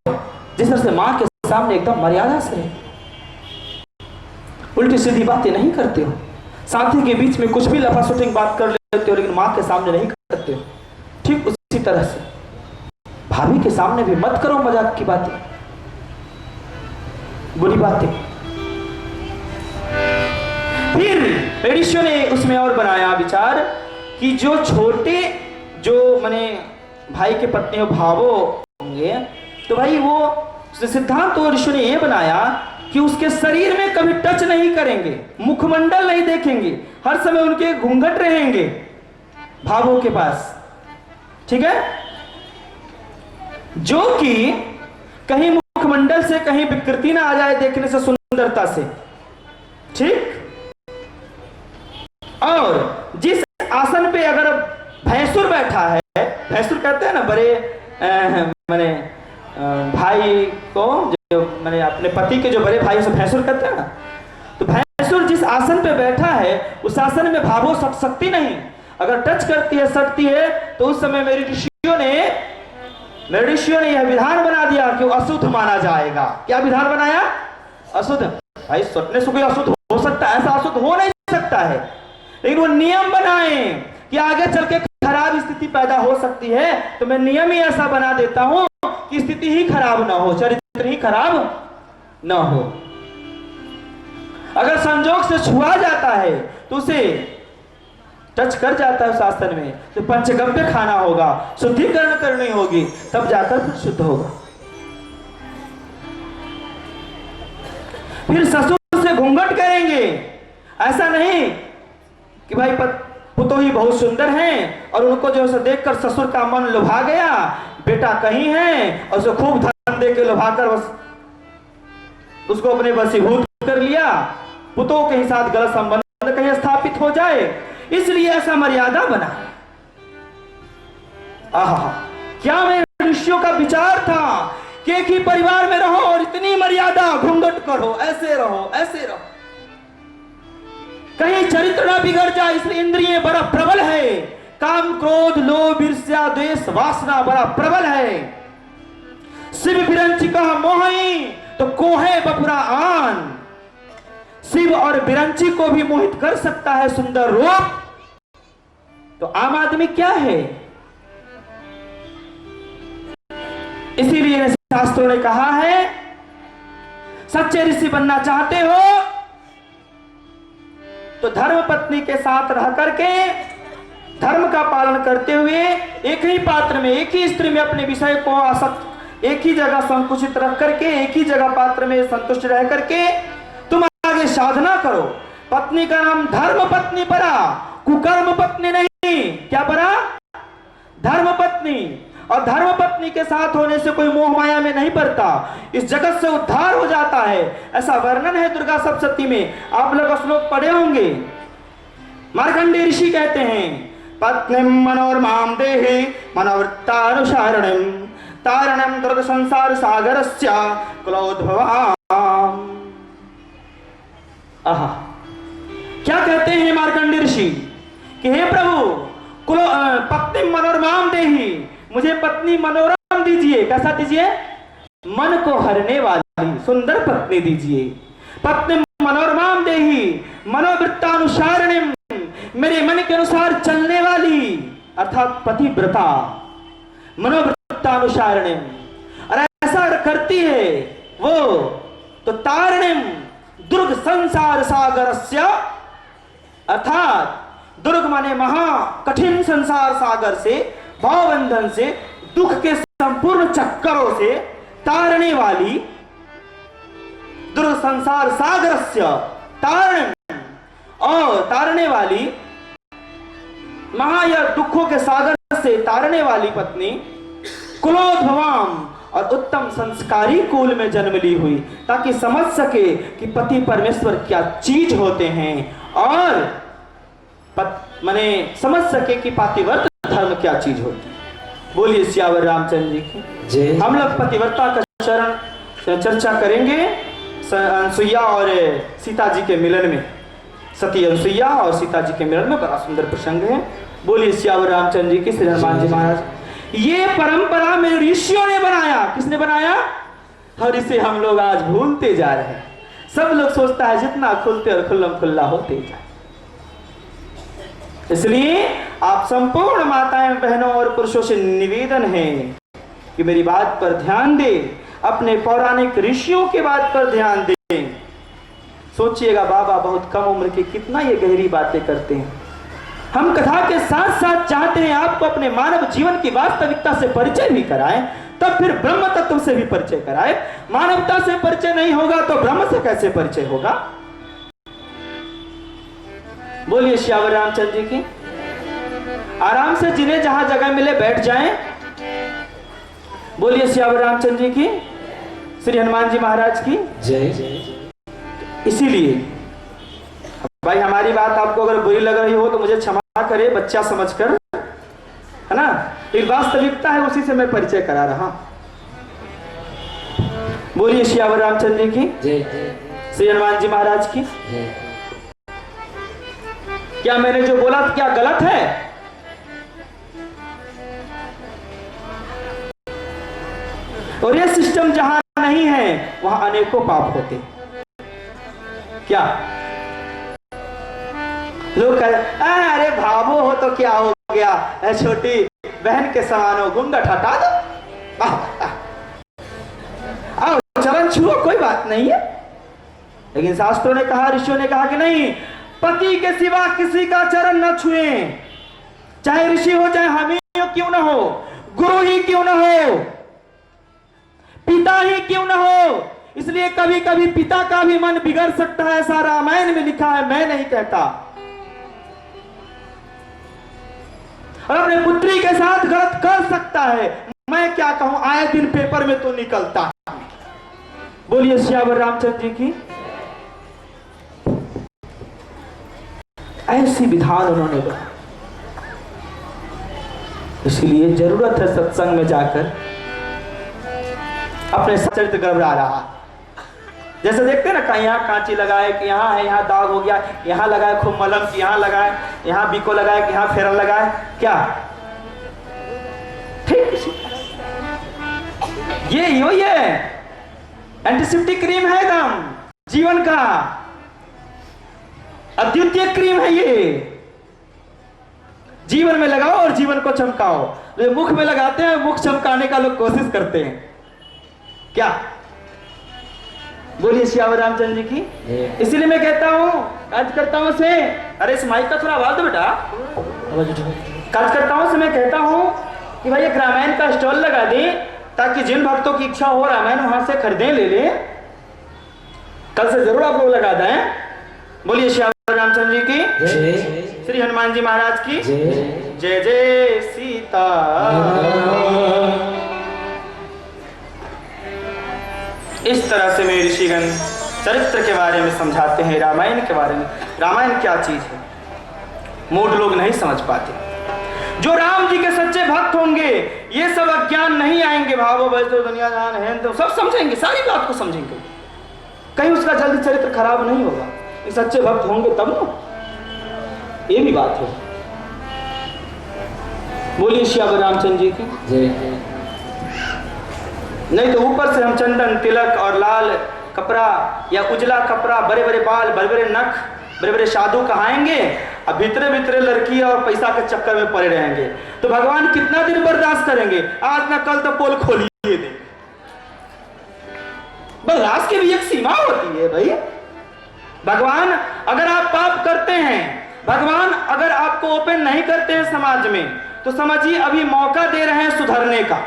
जिस तरह से मां के सामने एकदम मर्यादा से रहे, उल्टी सीधी बातें नहीं करते हो, साथी के बीच में कुछ भी लफा शूटिंग बात कर लेते हो, लेकिन माँ के सामने नहीं करते हो। ठीक उसी तरह से भाभी के सामने भी मत करो मजाक की बातें, बुरी बातें। फिर ऋषियों ने उसमें और बनाया विचार कि जो छोटे जो माने भाई के पत्नी हो भावो होंगे, तो भाई वो सिद्धांत तो ऋषियों ने ये बनाया कि उसके शरीर में कभी टच नहीं करेंगे, मुखमंडल नहीं देखेंगे, हर समय उनके घूंघट रहेंगे भावों के पास। ठीक है, जो कि कहीं मुखमंडल से कहीं विकृति ना आ जाए देखने से, सुंदरता से। ठीक, और जिस आसन पे अगर भैंसुर बैठा है, भैंसुर कहते हैं ना बड़े माने भाई को, जो माने अपने पति के जो बड़े भाई से भैंसुर कहते हैं ना, तो भैंसुर जिस आसन पे बैठा है उस आसन में भावो सट सकती नहीं। अगर टच करती है, सटती है, तो उस समय मेरे ऋषियों ने यह विधान बना दिया कि वो अशुद्ध माना जाएगा। क्या विधान बनाया? अशुद्ध। भाई सटने से कोई अशुद्ध हो सकता है? ऐसा अशुद्ध हो नहीं सकता है, लेकिन वो नियम बनाए कि आगे चल के खराब स्थिति पैदा हो सकती है, तो मैं नियम ही ऐसा बना देता हूं कि स्थिति ही खराब ना हो, चरित्र ही खराब ना हो। अगर संजोग से छुआ जाता है तो उसे टच कर जाता है उस आसन में, तो पंचगव्य खाना होगा, शुद्धिकरण करनी होगी, तब जाकर फिर शुद्ध होगा। फिर ससुर से घूंघट करेंगे। ऐसा नहीं कि भाई पुतोही बहुत सुंदर हैं और उनको जो है देखकर ससुर का मन लुभा गया, बेटा कहीं है, और उसको खूब धन दे के लुभाकर उसको अपने वशीभूत कर लिया, पुतों के साथ गलत संबंध कहीं स्थापित हो जाए, इसलिए ऐसा मर्यादा बना। आहा, क्या मेरे ऋषियों का विचार था कि एक ही परिवार में रहो और इतनी मर्यादा, घूंघट करो, ऐसे रहो, ऐसे रहो, कहीं चरित्र ना बिगड़ जाए, इसलिए इंद्रिय बड़ा प्रबल है, काम क्रोध लोभ ईर्ष्या द्वेष वासना बड़ा प्रबल है। शिव बिरंचिका मोही तो कोहे बपुरा आन। शिव और बिरंची को भी मोहित कर सकता है सुंदर रूप, तो आम आदमी क्या है? इसीलिए शास्त्रों ने कहा है, सच्चे ऋषि बनना चाहते हो तो धर्म पत्नी के साथ रह करके धर्म का पालन करते हुए एक ही पात्र में, एक ही स्त्री में अपने विषय को आसक्त, एक ही जगह संकुचित रख करके, एक ही जगह पात्र में संतुष्ट रह करके तुम आगे साधना करो। पत्नी का नाम धर्म पत्नी पड़ा, कुकर्म पत्नी नहीं। क्या पड़ा? धर्म पत्नी। और धर्म पत्नी के साथ होने से कोई मोह माया में नहीं पड़ता, इस जगत से उद्धार हो जाता है। ऐसा वर्णन है दुर्गा सप्तशती में, आप लोग श्लोक पढ़े होंगे। मार्कंडेय ऋषि कहते हैं, पत्नीम मनोरमां देहि मनोवृत्तानुसारणिम तारणम दुर्ग संसार सागरस्य कुलोद्भवाम। आहा, क्या कहते हैं मार्कंडेय ऋषि कि हे प्रभु, पत्नी मनोरमां देहि, मुझे पत्नी मनोरम दीजिए। कैसा दीजिए? मन को हरने वाली सुंदर पत्नी दीजिए। पत्नी मनोरमां देहि मनोवृत्तानुसारणिम, मेरे मन के अनुसार चलने वाली, अर्थात पतिव्रता। मनोवृत्तानुसारणिम, और ऐसा करती है वो तो तारणिम दुर्ग संसार सागरस्य, अर्थात दुर्ग माने महा कठिन संसार सागर से, भावबंधन से, दुख के संपूर्ण चक्करों से तारने वाली, दुर्ग संसार सागरस्य तारण, और तारने वाली महा या दुखों के सागर से तारने वाली पत्नी, कुलोद्भवाम, और उत्तम संस्कारी कुल में जन्म ली हुई, ताकि समझ सके कि पति परमेश्वर क्या चीज होते हैं, और माने समझ सके कि पातिव्रत धर्म क्या चीज होती है। बोलिए सियावर रामचंद्र जी की। हम लोग पतिव्रता का चर्चा करेंगे अनसुईया और सीता जी के मिलन में। सती अनसुईया और सीता जी के मिलन में बड़ा सुंदर प्रसंग है। बोलिए सियावर रामचंद्र जी की, श्री हनुमान जी महाराज। ये परंपरा मेरे ऋषियों ने बनाया। किसने बनाया? और इसे हम लोग आज भूलते जा रहे हैं। सब लोग सोचता है जितना खुलते और खुल्लम खुल्ला होते जाए, इसलिए आप संपूर्ण माताएं, बहनों और पुरुषों से निवेदन है कि मेरी बात पर ध्यान दें, अपने पौराणिक ऋषियों की बात पर ध्यान दें। सोचिएगा बाबा बहुत कम उम्र के कितना ये गहरी बातें करते हैं। हम कथा के साथ साथ चाहते हैं आपको अपने मानव जीवन की वास्तविकता से परिचय भी कराएं, तब फिर ब्रह्म तत्व से भी परिचय कराएं। मानवता से परिचय नहीं होगा तो ब्रह्म से कैसे परिचय होगा? बोलिए श्यावर रामचंद्र जी की। आराम से जिन्हें जहां जगह मिले बैठ जाएं। बोलिए श्यावर रामचंद्र जी की, श्री हनुमान जी महाराज की जय। इसीलिए भाई हमारी बात आपको अगर बुरी लग रही हो तो मुझे क्षमा करे, बच्चा समझकर, है ना। एक वास्तविकता है, उसी से मैं परिचय करा रहा। बोलिए श्यावर रामचंद्र जी की जय। श्री हनुमान जी महाराज की। जय। क्या मैंने जो बोला क्या गलत है? और ये सिस्टम जहां नहीं है वहां अनेकों पाप होते। क्या लोग कह अरे भावो हो तो क्या हो गया, छोटी बहन के समान हो, घूंघट हटा दो, आओ चरण छुओ, कोई बात नहीं है। लेकिन शास्त्रों ने कहा, ऋषियों ने कहा कि नहीं, पति के सिवा किसी का चरण न छुएं, चाहे ऋषि हो चाहे हम ही क्यों ना हो, गुरु ही क्यों ना हो, पिता ही क्यों ना हो। इसलिए कभी कभी पिता का भी मन बिगड़ सकता है, ऐसा रामायण में लिखा है, मैं नहीं कहता। और अपने पुत्री के साथ गलत कर सकता है, मैं क्या कहूं, आए दिन पेपर में तो निकलता है। बोलिए श्यावर रामचंद्र जी की। ऐसी विधान उन्होंने बना। इसलिए जरूरत है सत्संग में जाकर अपने चरित्र गड़बड़ा रहा। जैसे देखते ना, कहीं यहाँ कांची लगाए कि यहाँ है, यहाँ दाग हो गया, यहाँ लगाए खूब मलम कि यहाँ लगाए, यहाँ बीको लगाए कि यहाँ फेरन लगाए, क्या ठीक ये एंटीसेप्टिक क्रीम है एकदम जीवन का, अद्वितीय क्रीम है ये। जीवन में लगाओ और जीवन को चमकाओ। जो मुख में लगाते हैं, मुख चमकाने का लोग कोशिश करते हैं, क्या? बोलिए श्यावर रामचंद्र जी की। इसीलिए मैं कहता हूं, कार्यकर्ताओं से, अरे इस माइक का थोड़ा आवाज दो बेटा। कार्यकर्ताओं से मैं कहता हूं कि भाई एक रामायण का स्टॉल लगा दें, ताकि जिन भक्तों की इच्छा हो रामायण वहां से खरीदें, ले लें। कल से जरूर आप लोग लगा दें। बोलिए श्यावर रामचंद्र जी की जय। श्री हनुमान जी महाराज की जय। जय जय सीता। इस तरह से मेरे ऋषिगण चरित्र के बारे में समझाते हैं, रामायण के बारे में। रामायण क्या चीज है, मूढ़ लोग नहीं समझ पाते। जो राम जी के सच्चे भक्त होंगे, ये सब अज्ञान नहीं आएंगे, भावो भजो दुनिया जान है, तो सब समझेंगे, सारी बात को समझेंगे, कहीं उसका जल्दी चरित्र खराब नहीं होगा। ये सच्चे भक्त होंगे तब ना, ये भी बात है। बोलिए श्यावर रामचंद्र जी की जय। नहीं तो ऊपर से हम चंदन तिलक और लाल कपड़ा या उजला कपड़ा, बड़े बड़े बाल, बड़े बड़े नख, बड़े बड़े साधु कहाएंगे, अब भीतरे भीतरे लड़की और पैसा के चक्कर में पड़े रहेंगे, तो भगवान कितना दिन बर्दाश्त करेंगे? आज ना कल तो पोल खोलिए दे। बर्दाश्त की भी एक सीमा होती है भाई। भगवान अगर आप पाप करते हैं, भगवान अगर आपको ओपन नहीं करते हैं समाज में, तो समझिए अभी मौका दे रहे हैं सुधरने का।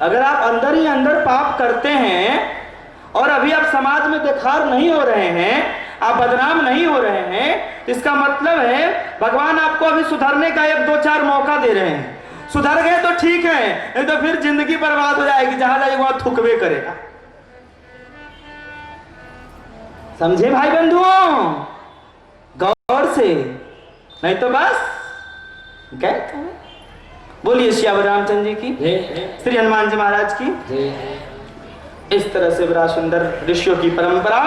अगर आप अंदर ही अंदर पाप करते हैं और अभी आप समाज में देखार नहीं हो रहे हैं, आप बदनाम नहीं हो रहे हैं, तो इसका मतलब है भगवान आपको अभी सुधरने का 1-2-4 मौका दे रहे हैं। सुधर गए तो ठीक है, नहीं तो फिर जिंदगी बर्बाद हो जाएगी, जहां जाएगा वहां थुकवे करेगा। समझे भाई बंधुओं, गौर से, नहीं तो बस कहते हैं। बोलिए श्यावर रामचंद्र जी की जय। श्री हनुमान जी महाराज की जय। इस तरह से बड़ा सुंदर ऋषियों की परंपरा,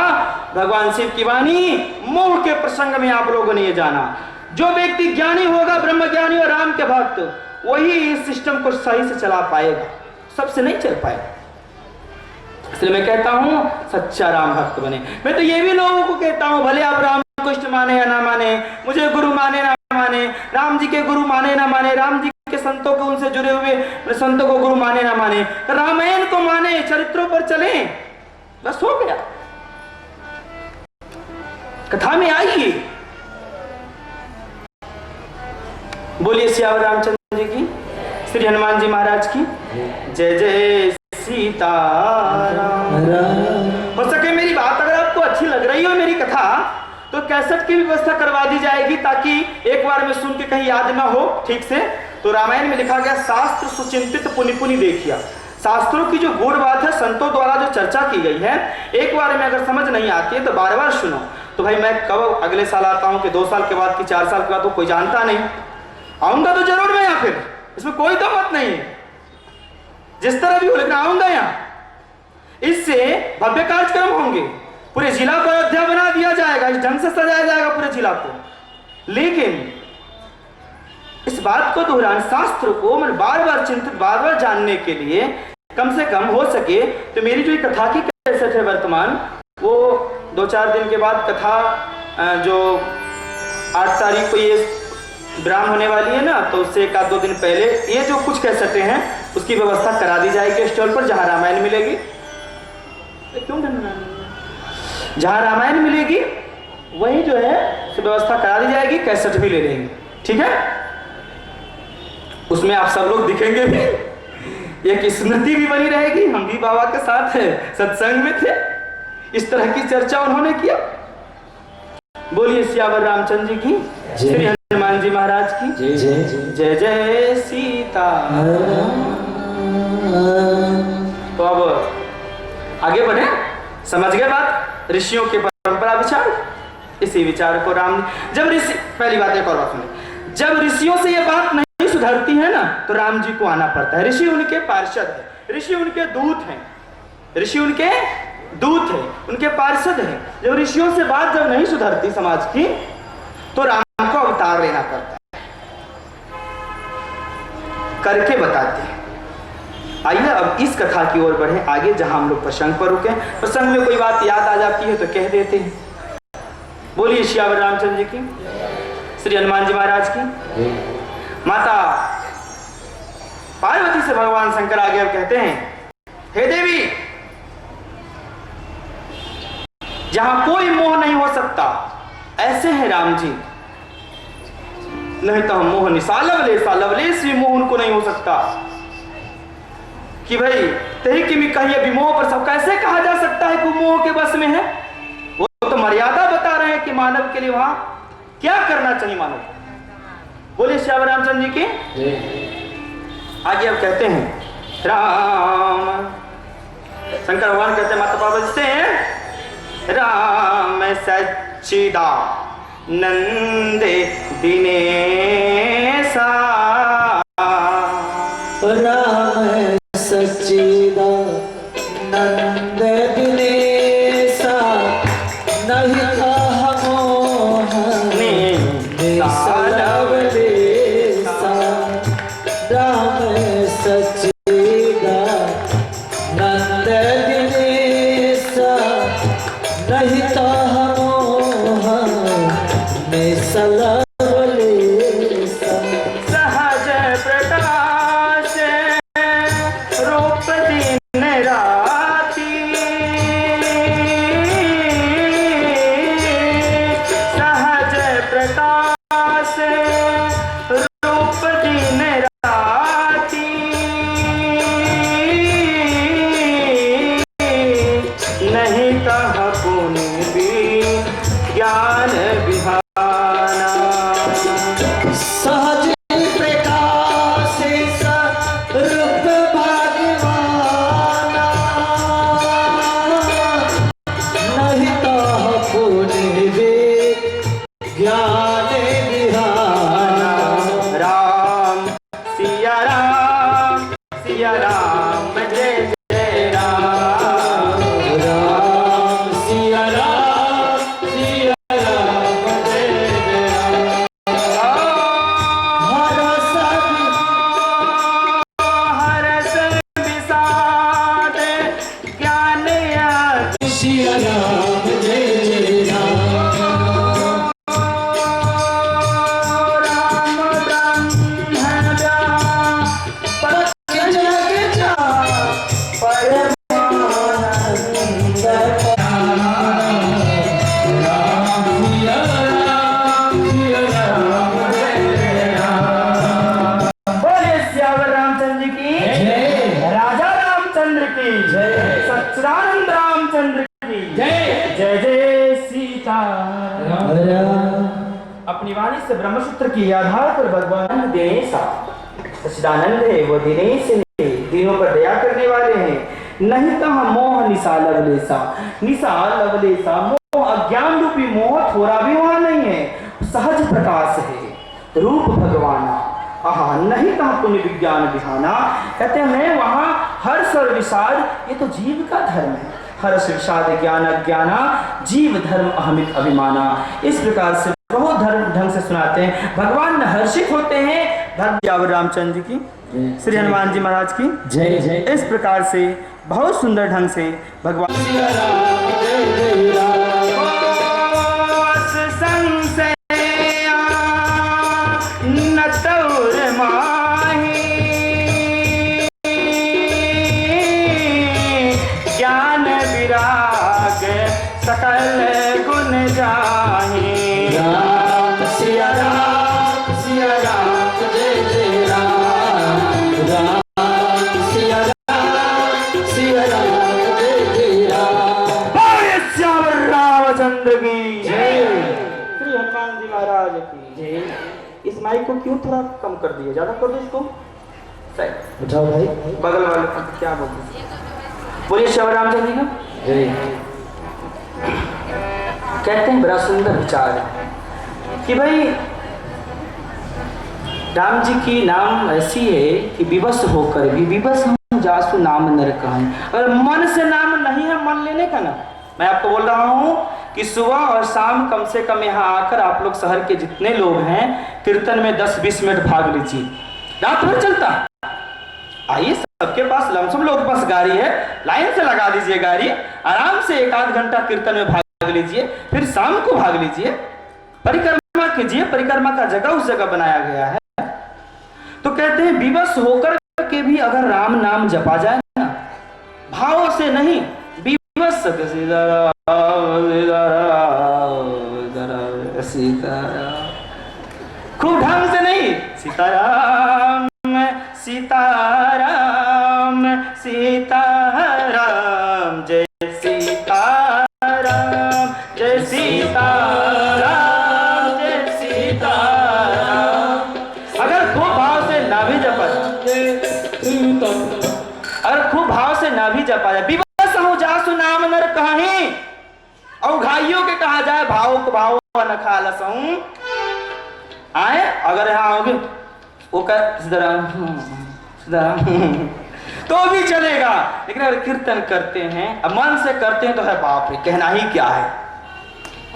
भगवान शिव की वाणी, मोह के प्रसंग में आप लोगों ने ये जाना। जो व्यक्ति ज्ञानी होगा, ब्रह्म ज्ञानी और राम के भक्त, वही इस सिस्टम को सही से चला पाएगा, सबसे नहीं चल पाएगा। इसलिए मैं कहता हूं सच्चा राम भक्त बने। मैं तो ये भी लोगों को कहता हूं, भले आप राम को इष्ट माने या ना माने, मुझे गुरु माने ना माने, राम जी के गुरु माने ना माने, राम जी के संतों को, उनसे जुड़े हुए संतों को गुरु माने ना माने, रामायण को माने, चरित्रों पर चले, बस हो गया। कथा में आइए। बोलिए सियावर रामचंद्र जी की, श्री हनुमान जी महाराज की जय जय सीताराम। हो सके मेरी बात अगर आपको अच्छी लग रही हो, मेरी कथा, तो कैसेट की व्यवस्था करवा दी जाएगी, ताकि एक बार में सुन के कहीं याद ना हो ठीक से। तो रामायण में लिखा गया, शास्त्र सुचिंतित पुनि पुनि देखिया। शास्त्रों की जो गूढ़ बात है, संतों द्वारा जो चर्चा की गई है, एक बार में अगर समझ नहीं आती है तो बार बार सुनो। तो भाई मैं कब अगले साल आता हूँ कि 2 साल के बाद कि 4 साल के बाद, तो कोई जानता नहीं। आऊंगा तो जरूर मैं यहाँ, फिर इसमें कोई तो मत नहीं है, जिस तरह भी हो, लेकिन आऊंगा यहाँ। इससे भव्य कार्यक्रम होंगे, पूरे जिला को अयोध्या बना दिया जाएगा, इस ढंग से सजाया जाएगा पूरे जिला को। लेकिन इस बात को दोहरान, शास्त्र को मैं बार बार चिंतित, बार बार जानने के लिए, कम से कम हो सके तो मेरी जो कथा की कैसेट है वर्तमान, वो 2-4 दिन के बाद कथा जो 8 तारीख को ये विराम होने वाली है ना, तो उससे 1-2 दिन पहले ये जो कुछ कैसेटें हैं उसकी व्यवस्था करा दी जाएगी स्टॉल पर, जहां रामायण मिलेगी। क्यों जहां रामायण मिलेगी वही जो है व्यवस्था करा दी जाएगी, कैसेट भी ले लेंगे, ठीक है। उसमें आप सब लोग दिखेंगे भी, एक स्मृति भी बनी रहेगी, हम भी बाबा के साथ सत्संग में थे, इस तरह की चर्चा उन्होंने किया। बोलिए सियावर रामचंद्र जी की, श्री हनुमान जी महाराज की जय जय सीता। तो अब आगे बढ़े, समझ गए बात, ऋषियों के परंपरा विचार। इसी विचार को राम, जब ऋषि, पहली बात एक और बात सुनिए, जब ऋषियों से ये बात नहीं सुधरती है ना, तो राम जी को आना पड़ता है। ऋषि उनके पार्षद है, ऋषि उनके दूत हैं, ऋषि उनके दूत है, उनके पार्षद हैं। जब ऋषियों से बात जब नहीं सुधरती समाज की, तो राम को अवतार लेना पड़ता है, करके बताते हैं। आइए अब इस कथा की ओर बढ़े आगे, जहां हम लोग प्रसंग पर रुके। प्रसंग में कोई बात याद आ जाती है तो कह देते हैं। बोलिए सियावर रामचंद्र जी की, श्री हनुमान जी महाराज की। माता पार्वती से भगवान शंकर आगे अब कहते हैं, हे देवी, जहां कोई मोह नहीं हो सकता ऐसे हैं राम जी, नहीं तो हम मोह निशा लवलेश भी मोह उनको नहीं हो सकता। कि भाई तही कि मैं कहिए विमोह पर सब कैसे कहा जा सकता है कि मोह के बस में है। वो तो मर्यादा बता रहे हैं कि मानव के लिए वहां क्या करना चाहिए मानव को। बोलिए श्याम रामचंद्र जी की। आगे अब कहते हैं राम, शंकर भगवान कहते हैं माता पार्वती से, राम सच्चिदा नंदे दिनेशा, राम सच्चिदा नंद दिनेशा, नहीं मोह निसलवलेशा, राम सच्चिदा नंद दिनेशा, नहीं मोह निसलवलेशा, सहज प्रकाश रूप दिन राती, सहज प्रकाश रूप दिन राती, नहीं कह पुनि भी ज्ञान विहाना, सहज प्रकाश रूप भगवाना, नहीं तो पुनि भी ज्ञान विहाना, राम सिया राम जय जय राम, राम सिया राम जय जय राम, हरस विषाद ज्ञान सिया राम जय जय राम, अपनी वाणी से ब्रह्मसूत्र के आधार पर भगवान दिनेशा सच्चिदानंद है, वो दिनेश है, दिनों पर दया करने वाले हैं। नहीं कहा मोह निशा लवलेसा, निशा लवलेसा मोह अज्ञान रूपी मोह थोड़ा भी वहां नहीं है, सहज प्रकाश है रूप भगवान। आहा नहीं कहा पुण्य विज्ञान विहाना, कहते हैं वहां हर्ष और विषाद ये तो जीव का धर्म है। हर्ष विषाद ज्ञान अज्ञाना जीव धर्म अहमित अभिमाना, इस प्रकार से बहुत धर्म ढंग से सुनाते हैं। भगवान हर्षित होते हैं। भगवान रामचंद्र जी की, श्री हनुमान जी महाराज की जय जय। इस प्रकार से बहुत सुंदर ढंग से भगवान ज्ञान विराग सकल गुण जाहि। राम सिया राम जय जय राम। राम सिया राम जय जय राम। बोले श्याम रामचंद्र की जय। श्री हनुमान जी महाराज की जय। इस माइक को क्यों थोड़ा कम कर दिया, ज्यादा कर दो इसको। सही उठाओ भाई। बगल वाले को क्या बोलते, बोलिए श्याम रामचंद्र जी का जय। कहते हैं बड़ा सुंदर विचार है कि भाई राम जी की नाम ऐसी है कि विवश होकर भी विवश हम जासु नाम नर कहां। अगर मन से नाम नहीं है, मन लेने का ना, मैं आपको बोल रहा हूं कि सुबह और शाम कम से कम यहाँ आकर आप लोग शहर के जितने लोग हैं कीर्तन में 10-20 मिनट भाग लीजिए। रात भर चलता है। आइए सबके पास, लमसम लोग के पास गाड़ी है, लाइन से लगा दीजिए गाड़ी, आराम से 1-8 घंटा कीर्तन में भाग लीजिए, फिर शाम को भाग लीजिए, परिक्रमा कीजिए। परिक्रमा का जगह उस जगह बनाया गया है। तो कहते हैं विवश होकर के भी अगर राम नाम जपा जाए ना, भाव से नहीं, विवश खूब ढंग से नहीं, सीताराम सीताराम सीताराम जय सीताराम जय सीताराम जय सीताराम। अगर खूब भाव से ना भी जपा जाए, अगर खूब भाव से ना भी जपा जाए, विवश हो जासु नाम नर कहीं, और घाइयों के कहा जाए भाव को भाव न खालस आए, अगर यहाँ होगे वो कर तो भी चलेगा। लेकिन अगर कीर्तन करते हैं, अब मन से करते हैं तो है बाप रे, कहना ही क्या है।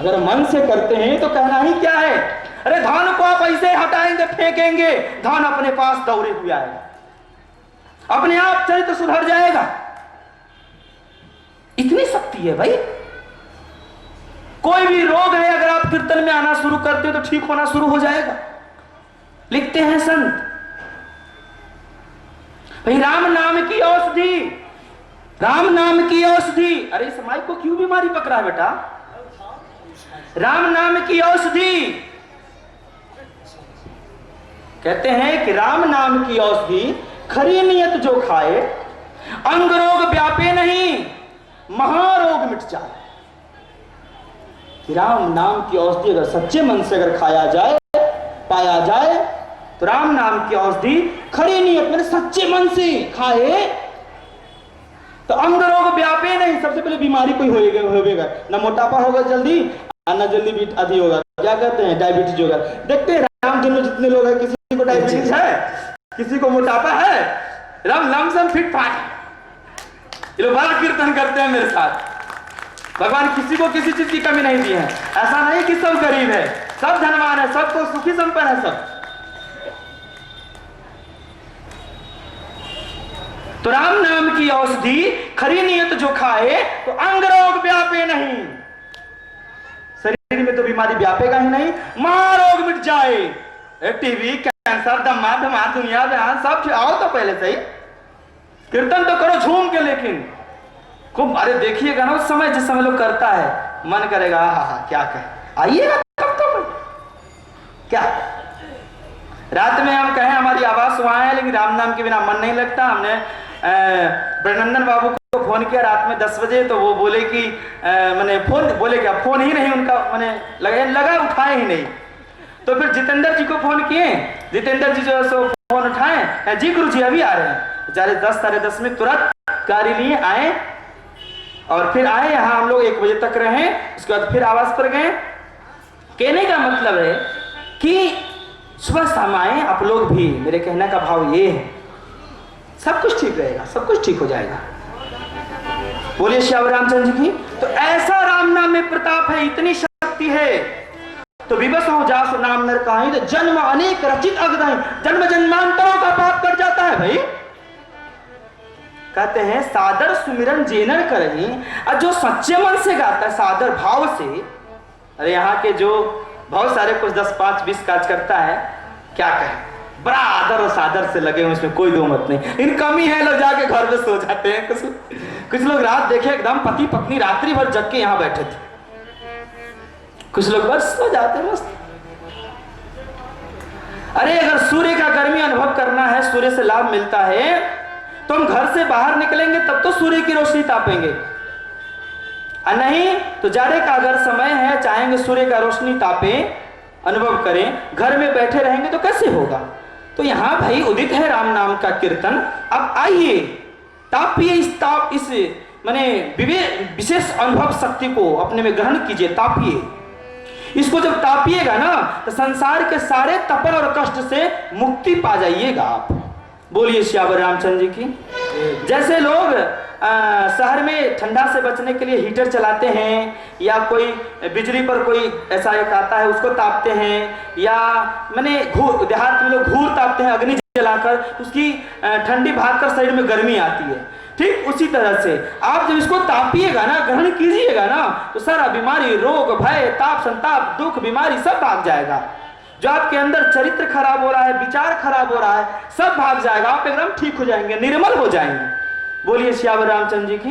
अगर मन से करते हैं तो कहना ही क्या है। अरे धान को आप ऐसे हटाएंगे, फेंकेंगे, धान अपने पास दौड़े हुए आएगा, अपने आप चरित्र सुधर जाएगा। इतनी शक्ति है भाई। कोई भी रोग है, अगर आप कीर्तन में आना शुरू करते हो तो ठीक होना शुरू हो जाएगा। लिखते हैं संत भाई, राम नाम की औषधि, राम नाम की औषधि। अरे इस माइक को क्यों बीमारी पकड़ा है बेटा। राम नाम की औषधि, कहते हैं कि राम नाम की औषधि खरी नियत जो खाए, अंग रोग व्यापे नहीं, महारोग मिट जाए। कि राम नाम की औषधि अगर सच्चे मन से अगर खाया जाए, पाया जाए, तो राम नाम की औषधि खरी नियत मैंने सच्चे मन से खाए तो अंग रोग व्यापे नहीं। सबसे पहले बीमारी कोई होगा ना, मोटापा होगा जल्दी, ना जल्दी भी अधिक होगा। क्या कहते हैं, डायबिटीज होगा। देखते हैं राम दिन में जितने लोग हैं, किसी को डायबिटीज है, किसी को मोटापा है, राम लमसम फिट फाट। ये लोग बड़ा कीर्तन करते हैं मेरे साथ। भगवान किसी को किसी चीज की कमी नहीं दी है। ऐसा नहीं कि सब गरीब है, सब धनवान है, सबको सुखी संपन्न है सब। तो राम नाम की औषधि खरी नियत जो खाए तो अंग रोग व्यापे नहीं। शरीर में तो बीमारी व्यापेगा ही नहीं, महारोग मिट जाए। टीबी, कैंसर, दमा धमा दुनिया जहां सब आओ तो पहले से ही कीर्तन तो करो झूम के। लेकिन खूब, अरे देखिएगा ना उस समय, जिस समय लोग करता है, मन करेगा हा क्या कहे, आइएगा तब तो क्या। रात में हम कहें हमारी आवाज वहां है, लेकिन राम नाम के बिना मन नहीं लगता। हमने ब्रह्मानंदन बाबू को फोन किया रात में 10 बजे, तो वो बोले कि मैंने फोन, बोले क्या, फोन ही नहीं उनका, मैंने लगा उठाए ही नहीं। तो फिर जितेंद्र जी को फोन किए, जितेंद्र जी जो है सो फोन उठाए, जी गुरु जी अभी आ रहे हैं। बेचारे 10 साढ़े 10 में तुरंत गाड़ी लिए आए और फिर आए यहाँ, हम लोग 1 बजे तक रहे, उसके बाद फिर आवास पर गए। कहने का मतलब है कि सुबह शाम आए आप लोग भी, मेरे कहने का भाव ये है, सब कुछ ठीक रहेगा, सब कुछ ठीक हो जाएगा। बोलिए श्याम रामचंद्र जी की। तो ऐसा राम नाम में प्रताप है, इतनी शक्ति है। तो विवश हो जासु नाम नर काहि, तो जन्म अनेक रचित अगदाई, जन्म जन्मांतरों का पाप कट जाता है भाई। कहते हैं सादर सुमिरन जेनर करही, और जो सच्चे मन से गाता है सादर भाव से, अरे यहाँ के जो बहुत सारे कुछ 10 5 20 काज करता है, क्या कहें, बड़ा आदर और सादर से लगे हुए, इसमें कोई दो मत नहीं। इन कमी है, लोग जाके घर में सो जाते हैं। कुछ लोग रात देखे एकदम पति पत्नी रात्रि भर जग के यहाँ बैठे थे, कुछ लोग बस सो जाते मस्त। अरे अगर सूर्य का गर्मी अनुभव करना है, सूर्य से लाभ मिलता है, तो हम घर से बाहर निकलेंगे तब तो सूर्य की रोशनी तापेंगे, और नहीं तो जाड़े का अगर समय है, चाहेंगे सूर्य का रोशनी तापे, अनुभव करें, घर में बैठे रहेंगे तो कैसे होगा। तो यहां भाई उदित है राम नाम का कीर्तन। अब आइए तापिए इस माने विशेष अनुभव शक्ति को अपने में ग्रहण कीजिए, तापिए इसको। जब तापिएगा ना तो संसार के सारे तपन और कष्ट से मुक्ति पा जाइएगा आप। बोलिए श्यावर रामचंद्र जी की। जैसे लोग शहर में ठंडा से बचने के लिए हीटर चलाते हैं, या कोई बिजली पर कोई ऐसा एक आता है उसको तापते हैं, या मैंने देहात में लोग घूर तापते हैं अग्नि जलाकर, उसकी ठंडी भागकर शरीर में गर्मी आती है। ठीक उसी तरह से आप जब इसको तापिएगा ना, ग्रहण कीजिएगा ना, तो सारा बीमारी, रोग, भय, ताप, संताप, दुख, बीमारी सब भाग जाएगा। जो आपके अंदर चरित्र खराब हो रहा है, विचार खराब हो रहा है, सब भाग जाएगा, आप एकदम ठीक हो जाएंगे, निर्मल हो जाएंगे। बोलिए श्यावर रामचंद्र जी की।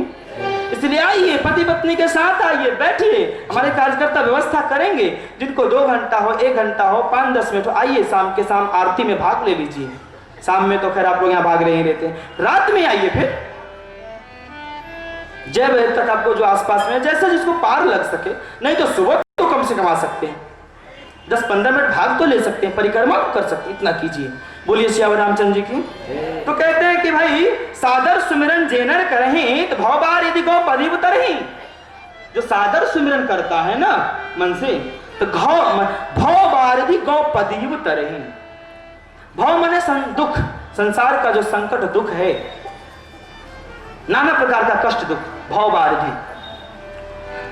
इसलिए आइए, पति पत्नी के साथ आइए, बैठिए, हमारे कार्यकर्ता व्यवस्था करेंगे, जिनको 2 घंटा हो, 1 घंटा हो, 5-10 मिनट हो, आइए शाम के शाम आरती में भाग ले लीजिए। शाम में तो खैर आप लोग यहाँ भाग रहे ही रहते हैं, रात में आइए, फिर 6 बजे तक आपको जो आसपास में जैसे जिसको पार लग सके, नहीं तो सुबह तो कम से कम आ सकते हैं, 10-15 मिनट भाग तो ले सकते हैं, परिक्रमा तो कर सकते हैं, इतना कीजिए। बोलिए श्यावर रामचंद्र जी की। तो कहते हैं कि भाई सादर सुमिरन जेनर करही, तो भवबार यदि गौ पदी उतरही। जो सादर सुमिरन करता है ना मन से, तो भवबार यदि गौ पदी उतरही। भव माने दुख, संसार का जो संकट दुख है, नाना प्रकार का कष्ट दुख, भवबार यदि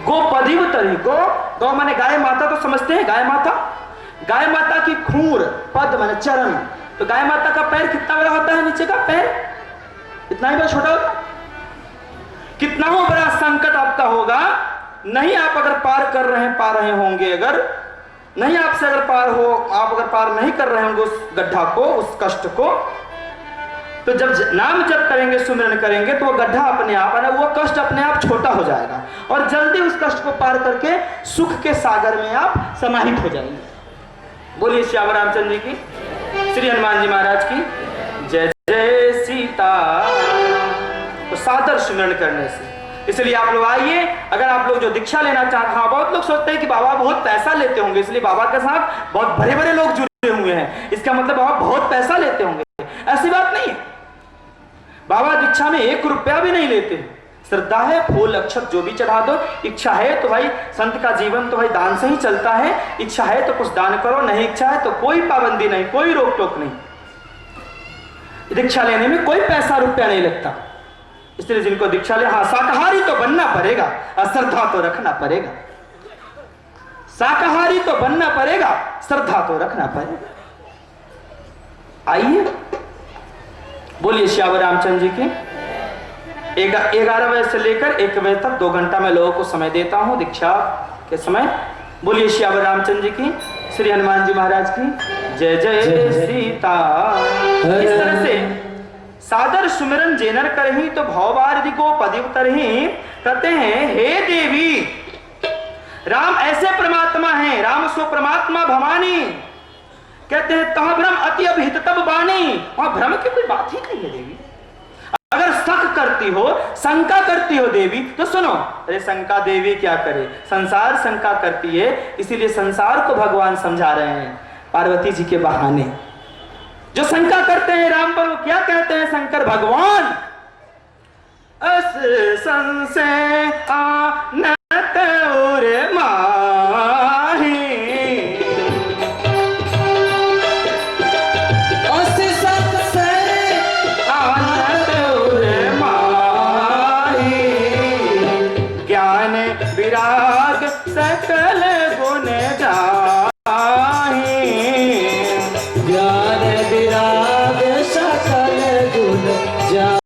गो पदी उतरही। गौ माने गाय माता, तो समझते हैं गाय माता। गाय माता की खूर, पद माने चरण, तो गाय माता का पैर कितना बड़ा होता है, नीचे का पैर इतना ही बड़ा छोटा होता है। कितना हो बड़ा संकट आपका होगा, नहीं आप अगर पार कर रहे हैं, पा रहे होंगे, अगर नहीं आपसे अगर पार हो, आप अगर पार नहीं कर रहे होंगे उस गड्ढा को, उस कष्ट को, तो जब नाम जप करेंगे, सुमिरन करेंगे, तो वो गड्ढा अपने आप, वो कष्ट अपने आप छोटा हो जाएगा, और जल्दी उस कष्ट को पार करके सुख के सागर में आप समाहित हो जाएंगे। बोलिए श्याम रामचंद्र जी की, श्री हनुमान जी महाराज की जय जय सीता। तो सादर सुमिरन करने से, इसलिए आप लोग आइए। अगर आप लोग जो दीक्षा लेना चाहते हैं, हाँ बहुत लोग सोचते हैं कि बाबा बहुत पैसा लेते होंगे, इसलिए बाबा के साथ बहुत बड़े बड़े लोग जुड़े हुए हैं, इसका मतलब बाबा बहुत पैसा लेते होंगे। ऐसी बात नहीं है, बाबा दीक्षा में 1 रुपया भी नहीं लेते। श्रद्धा है, फूल अक्षत जो भी चढ़ा दो, इच्छा है तो भाई संत का जीवन तो भाई दान से ही चलता है, इच्छा है तो कुछ दान करो, नहीं इच्छा है तो कोई पाबंदी नहीं, कोई रोक टोक नहीं। दीक्षा लेने में कोई पैसा रुपया नहीं लगता। इसलिए जिनको दीक्षा ले, हाँ शाकाहारी तो बनना पड़ेगा, श्रद्धा तो रखना पड़ेगा। शाकाहारी तो बनना पड़ेगा, श्रद्धा तो रखना पड़ेगा। आइए, बोलिए श्यावर रामचंद्र जी की। 11 बजे से लेकर 1 बजे तक 2 घंटा मैं लोगों को समय देता हूं दीक्षा के समय। बोलिए श्यावर रामचंद्र जी की, श्री हनुमान जी महाराज की जय जय सीता। इस तरह से सादर सुमिरन जेनर करही, तो भवबार यदि को पदी उतरही। कहते हैं हे देवी, राम ऐसे परमात्मा हैं, राम सो परमात्मा भवानी। कहते हैं तह भ्रम अति अभिहित तब बानी, वहां भ्रम की कोई बात ही नहीं है देवी। अगर शक करती हो, शंका करती हो देवी, तो सुनो, अरे शंका देवी क्या करे, संसार शंका करती है, इसीलिए संसार को भगवान समझा रहे हैं। पार्वती जी के बहाने। जो शंका करते हैं राम पर, वो क्या कहते हैं शंकर भगवान? अस संशय आनत उर माही, अस संशय आनत उर माही, ज्ञान विराग सकल गुण जाहि, ज्ञान विराग सकल गुण जाहि।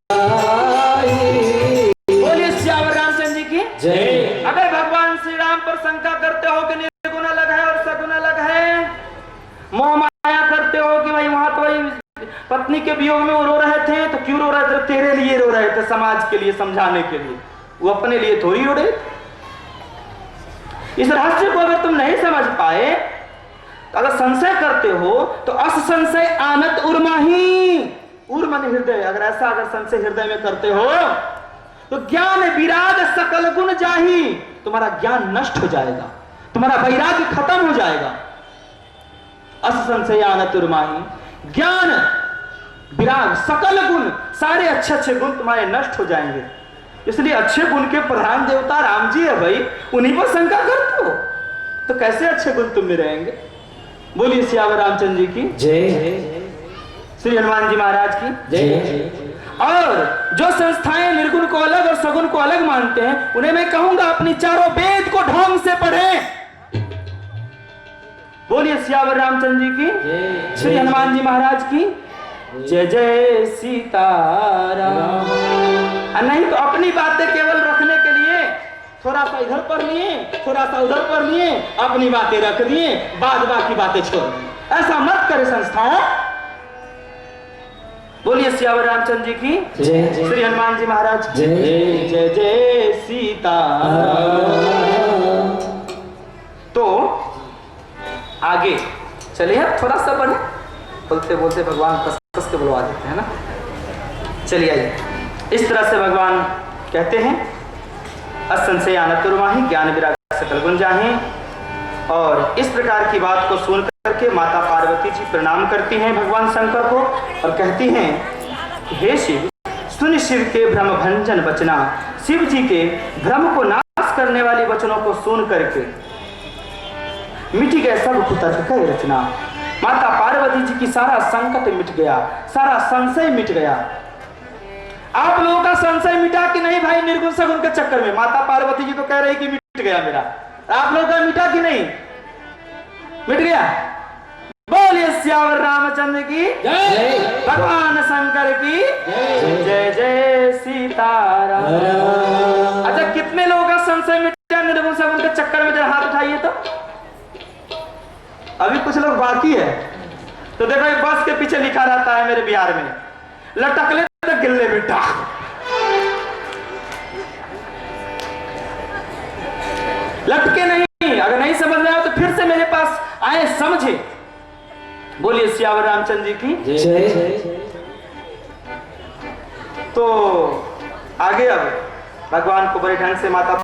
बोलिए श्यावर रामचंद्र जी की जय। अगर भगवान श्री राम पर शंका करते हो कि निर्गुण अलग है और सगुण अलग है, मोह माया करते हो कि भाई वहां तो भाई पत्नी के वियोग में वो रो रहे थे, तो क्यों रो रहे थे? तेरे लिए रो रहे थे, समाज के लिए, समझाने के लिए, वो अपने लिए थोड़ी रो रहे थे। इस रहस्य को अगर तुम नहीं समझ पाए, तो अगर संशय करते हो तो अस संशय आनत उर्माही, उर मन हृदय, अगर ऐसा अगर संशय हृदय में करते हो तो ज्ञान विराग सकल गुण जाही, तुम्हारा ज्ञान नष्ट हो जाएगा, तुम्हारा वैराग्य खत्म हो जाएगा। अस संशय आनत उर्माही, ज्ञान विराग सकल गुण, सारे अच्छे अच्छे गुण तुम्हारे नष्ट हो जाएंगे। इसलिए अच्छे गुण के प्रधान देवता राम जी है भाई, उन्हीं पर शंका करते हो तो कैसे अच्छे गुण तुम में रहेंगे? बोलिए सियावर रामचंद्र जी की जय। श्री हनुमान जी महाराज की जय। और जो संस्थाएं निर्गुण को अलग और सगुण को अलग मानते हैं, उन्हें मैं कहूंगा अपनी चारों वेद को ढंग से पढ़ें। बोलिए सियावर रामचंद्र जी की, श्री हनुमान जी महाराज की जय जय सीताराम। नहीं तो अपनी बातें केवल रखने के लिए थोड़ा सा इधर पढ़ लिए, थोड़ा सा उधर पढ़ लिए, अपनी बातें रख दिए, बाद बाकी बातें छोड़ दिए। ऐसा मत करे संस्थाओं। बोलिए सियावर रामचंद्र जी की जय। श्री हनुमान जी महाराज की जय। जय जय सीताराम। तो आगे चलिए, अब थोड़ा सा पढ़े, बोलते बोलते भगवान कस के बुलवा देते हैं ना। चलिए आइए, इस तरह से भगवान कहते हैं असंशय आनत उर्माही, ज्ञान विराग सकल गुण जाहि। और इस प्रकार की बात को सुन करके माता पार्वती जी प्रणाम करती हैं भगवान शंकर को और कहती हैं कि हे शिव, सुन शिव के भ्रम भंजन वचना, शिव जी के भ्रम को नाश करने वाले वचनों को सुन करके मिट गए सब कुतर्क का रचना। माता पार्वती जी की सारा संकट मिट गया, सारा संशय मिट गया। आप लोगों का संशय मिटा कि नहीं भाई निर्गुण सगुण के चक्कर में? माता पार्वती जी तो कह रही कि मिट गया मेरा, आप लोगों का मिटा कि नहीं? मिट गया। बोलिए सियावर रामचंद्र की जय। भगवान शंकर की जय जय सीताराम। अच्छा, कितने लोगों का संशय मिटा निर्गुण सगुण के चक्कर में? जरा हाथ उठाइए तो। अभी कुछ लोग बाकी है। तो देखो, एक बस के पीछे लिखा रहता है मेरे बिहार में, लटकले तक गिल्ले बेटा। लटके नहीं, अगर नहीं समझ में आया तो फिर से मेरे पास आए, समझे। बोलिए सियावर रामचंद्र जी की जय। तो आगे अब भगवान को बड़े ढंग से माता